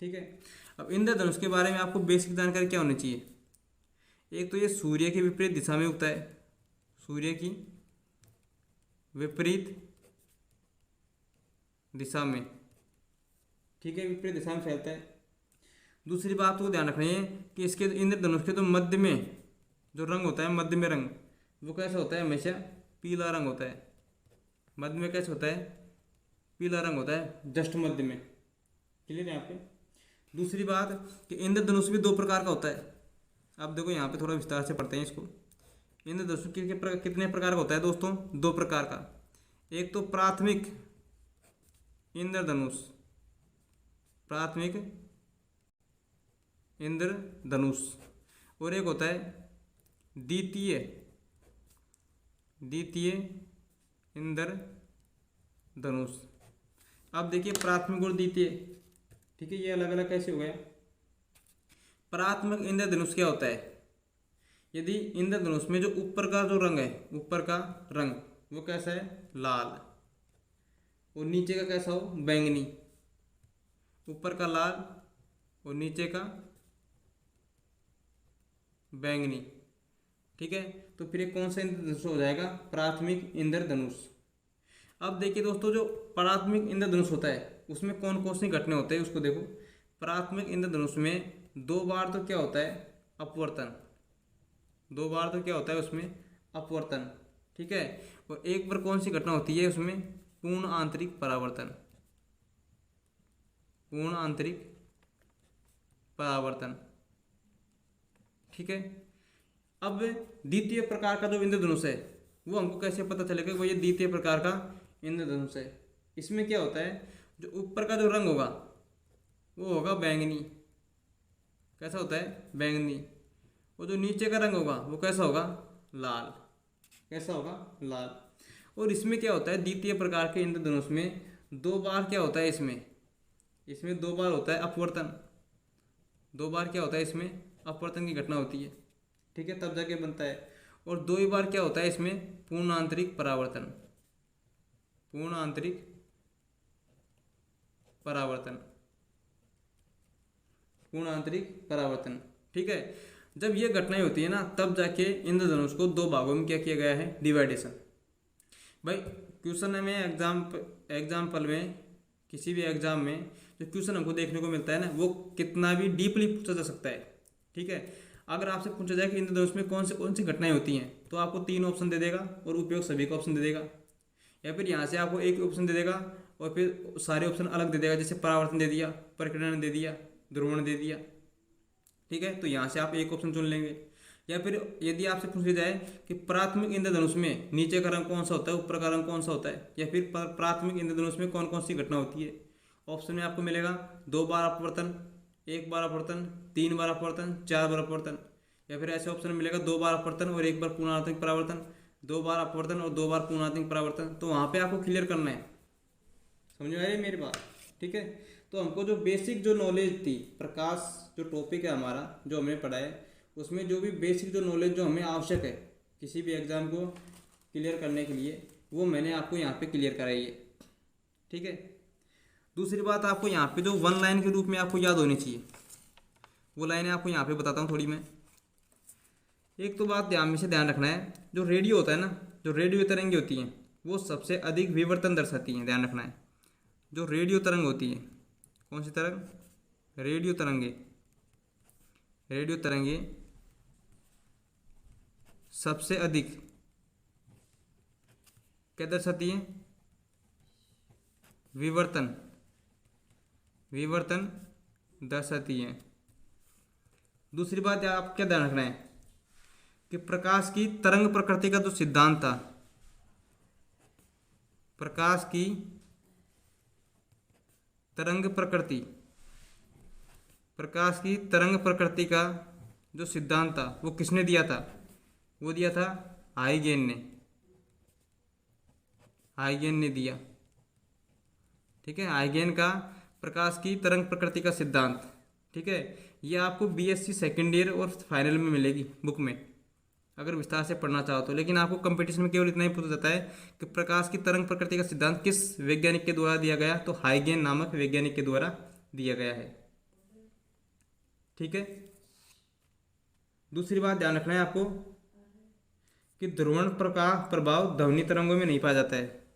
ठीक है, अब इंद्रधनुष के बारे में आपको बेसिक जानकारी क्या होनी चाहिए? एक तो ये सूर्य की विपरीत दिशा में उगता है, सूर्य की विपरीत दिशा में, ठीक है, विपरीत दिशा में फैलता है। दूसरी बात को ध्यान रखनी है कि इसके इंद्रधनुष के तो मध्य में जो रंग होता है, मध्य में रंग, वो कैसा होता है? हमेशा पीला रंग होता है। मध्य में कैसे होता है? पीला रंग होता है, जस्ट मध्य में। क्लियर है यहाँ पे? दूसरी बात कि इंद्रधनुष भी दो प्रकार का होता है। आप देखो यहाँ पे थोड़ा विस्तार से पढ़ते हैं इसको। इंद्रधनुष कितने प्रकार का होता है दोस्तों? दो प्रकार का। एक तो प्राथमिक इंद्रधनुष, प्राथमिक इंद्रधनुष, और एक होता है द्वितीय इंद्रधनुष। अब देखिए प्राथमिक और द्वितीय, ठीक है, ये अलग अलग कैसे हो गया? प्राथमिक इंद्रधनुष क्या होता है? यदि इंद्रधनुष में जो ऊपर का जो रंग है, ऊपर का रंग वो कैसा है? लाल, और नीचे का कैसा हो? बैंगनी। ऊपर का लाल और नीचे का बैंगनी, ठीक है, तो फिर ये कौन सा इंद्रधनुष हो जाएगा? प्राथमिक इंद्रधनुष। अब देखिए दोस्तों, जो प्राथमिक इंद्रधनुष होता है उसमें कौन कौन सी घटनाएं होते हैं उसको देखो। प्राथमिक इंद्रधनुष में दो बार तो क्या होता है? अपवर्तन। दो बार तो क्या होता है उसमें? अपवर्तन, ठीक है, और एक बार कौन सी घटना होती है उसमें? पूर्ण आंतरिक परावर्तन, पूर्ण आंतरिक परावर्तन, ठीक है। अब द्वितीय प्रकार का जो इंद्रधनुष है वो हमको कैसे पता चलेगा कि वो ये द्वितीय प्रकार का इंद्रधनुष है? इसमें क्या होता है? जो ऊपर का जो रंग होगा वो होगा बैंगनी। कैसा होता है? बैंगनी। और जो नीचे का रंग होगा वो कैसा होगा? लाल। कैसा होगा? लाल। और इसमें क्या होता है? द्वितीय प्रकार के इंद्रधनुष में दो बार क्या होता है? इसमें दो बार होता है अपवर्तन। दो बार क्या होता है? इसमें अपवर्तन की घटना होती है, ठीक है, तब जाके बनता है। और दो ही बार क्या होता है इसमें? पूर्ण आंतरिक परावर्तन। पूर्ण आंतरिक परावर्तन, पूर्ण आंतरिक परावर्तन, ठीक है। जब ये घटनाएं होती है ना तब जाके इंद्रधनुष को दो भागों में क्या किया गया है? डिवाइडेशन। भाई क्वेश्चन में एग्जाम्पल में किसी भी एग्जाम में जो क्वेश्चन हमको देखने को मिलता है ना वो कितना भी डीपली पूछा जा सकता है, ठीक है। अगर आपसे पूछा जाए कि इंद्रधनुष में कौन सी घटनाएं होती हैं तो आपको तीन ऑप्शन दे देगा और उपयोग सभी का ऑप्शन दे देगा, या फिर यहाँ से आपको एक ऑप्शन दे देगा और फिर सारे ऑप्शन अलग दे देगा, जैसे परावर्तन दे दिया, परिकीर्णन दे दिया, ध्रुवण दे दिया, ठीक है। तो यहाँ से आप एक ऑप्शन चुन लेंगे। या फिर यदि आपसे पूछा जाए कि प्राथमिक इंद्रधनुष में नीचे का रंग कौन सा होता है, ऊपर का रंग कौन सा होता है, या फिर प्राथमिक इंद्रधनुष में कौन कौन सी घटना होती है, ऑप्शन में आपको मिलेगा दो बार अपवर्तन, एक बार अपवर्तन, तीन बार अपवर्तन, चार बार अपवर्तन, या फिर ऐसे ऑप्शन में मिलेगा दो बार अपवर्तन और एक बार पूर्णांतरिक परावर्तन, दो बार अपवर्तन और दो बार पूर्णांतरिक परावर्तन। तो वहाँ पे आपको क्लियर करना है। समझ में आ रही है मेरी बात? ठीक है। तो हमको जो बेसिक जो नॉलेज थी, प्रकाश जो टॉपिक है हमारा जो हमने पढ़ा है उसमें जो भी बेसिक जो नॉलेज जो हमें आवश्यक है किसी भी एग्जाम को क्लियर करने के लिए वो मैंने आपको यहाँ पे क्लियर कराई है, ठीक है। दूसरी बात आपको यहाँ पे जो वन लाइन के रूप में आपको याद होनी चाहिए वो लाइनें आपको यहाँ पे बताता हूँ थोड़ी मैं। एक तो बात ध्यान से ध्यान रखना है, जो रेडियो होता है ना, जो रेडियो तरंगे होती हैं वो सबसे अधिक विवर्तन दर्शाती हैं, ध्यान रखना है। जो रेडियो तरंग होती है, कौन सी तरंग? रेडियो तरंगे। रेडियो तरंगे सबसे अधिक क्या दर्शाती हैं? विवर्तन, विवर्तन दर्शाती हैं। दूसरी बात आप क्या ध्यान रखना है कि प्रकाश की तरंग प्रकृति का जो सिद्धांत था, प्रकाश की तरंग प्रकृति, प्रकाश की तरंग प्रकृति का जो सिद्धांत था वो किसने दिया था? वो दिया था हाइगेन ने, हाइगेन ने दिया। ठीक है, हाइगेन का प्रकाश की तरंग प्रकृति का सिद्धांत। ठीक है, ये आपको बीएससी सेकेंड ईयर और फाइनल में मिलेगी बुक में, अगर विस्तार से पढ़ना चाहो तो। लेकिन आपको कंपटीशन में केवल इतना ही पूछा जाता है कि प्रकाश की तरंग प्रकृति का सिद्धांत किस वैज्ञानिक के द्वारा दिया गया, तो हाइगेन नामक वैज्ञानिक के द्वारा दिया गया है। ठीक है, दूसरी बात ध्यान रखना है आपको कि ध्रुवण प्रकाश प्रभाव ध्वनि तरंगों में नहीं पाया जाता है।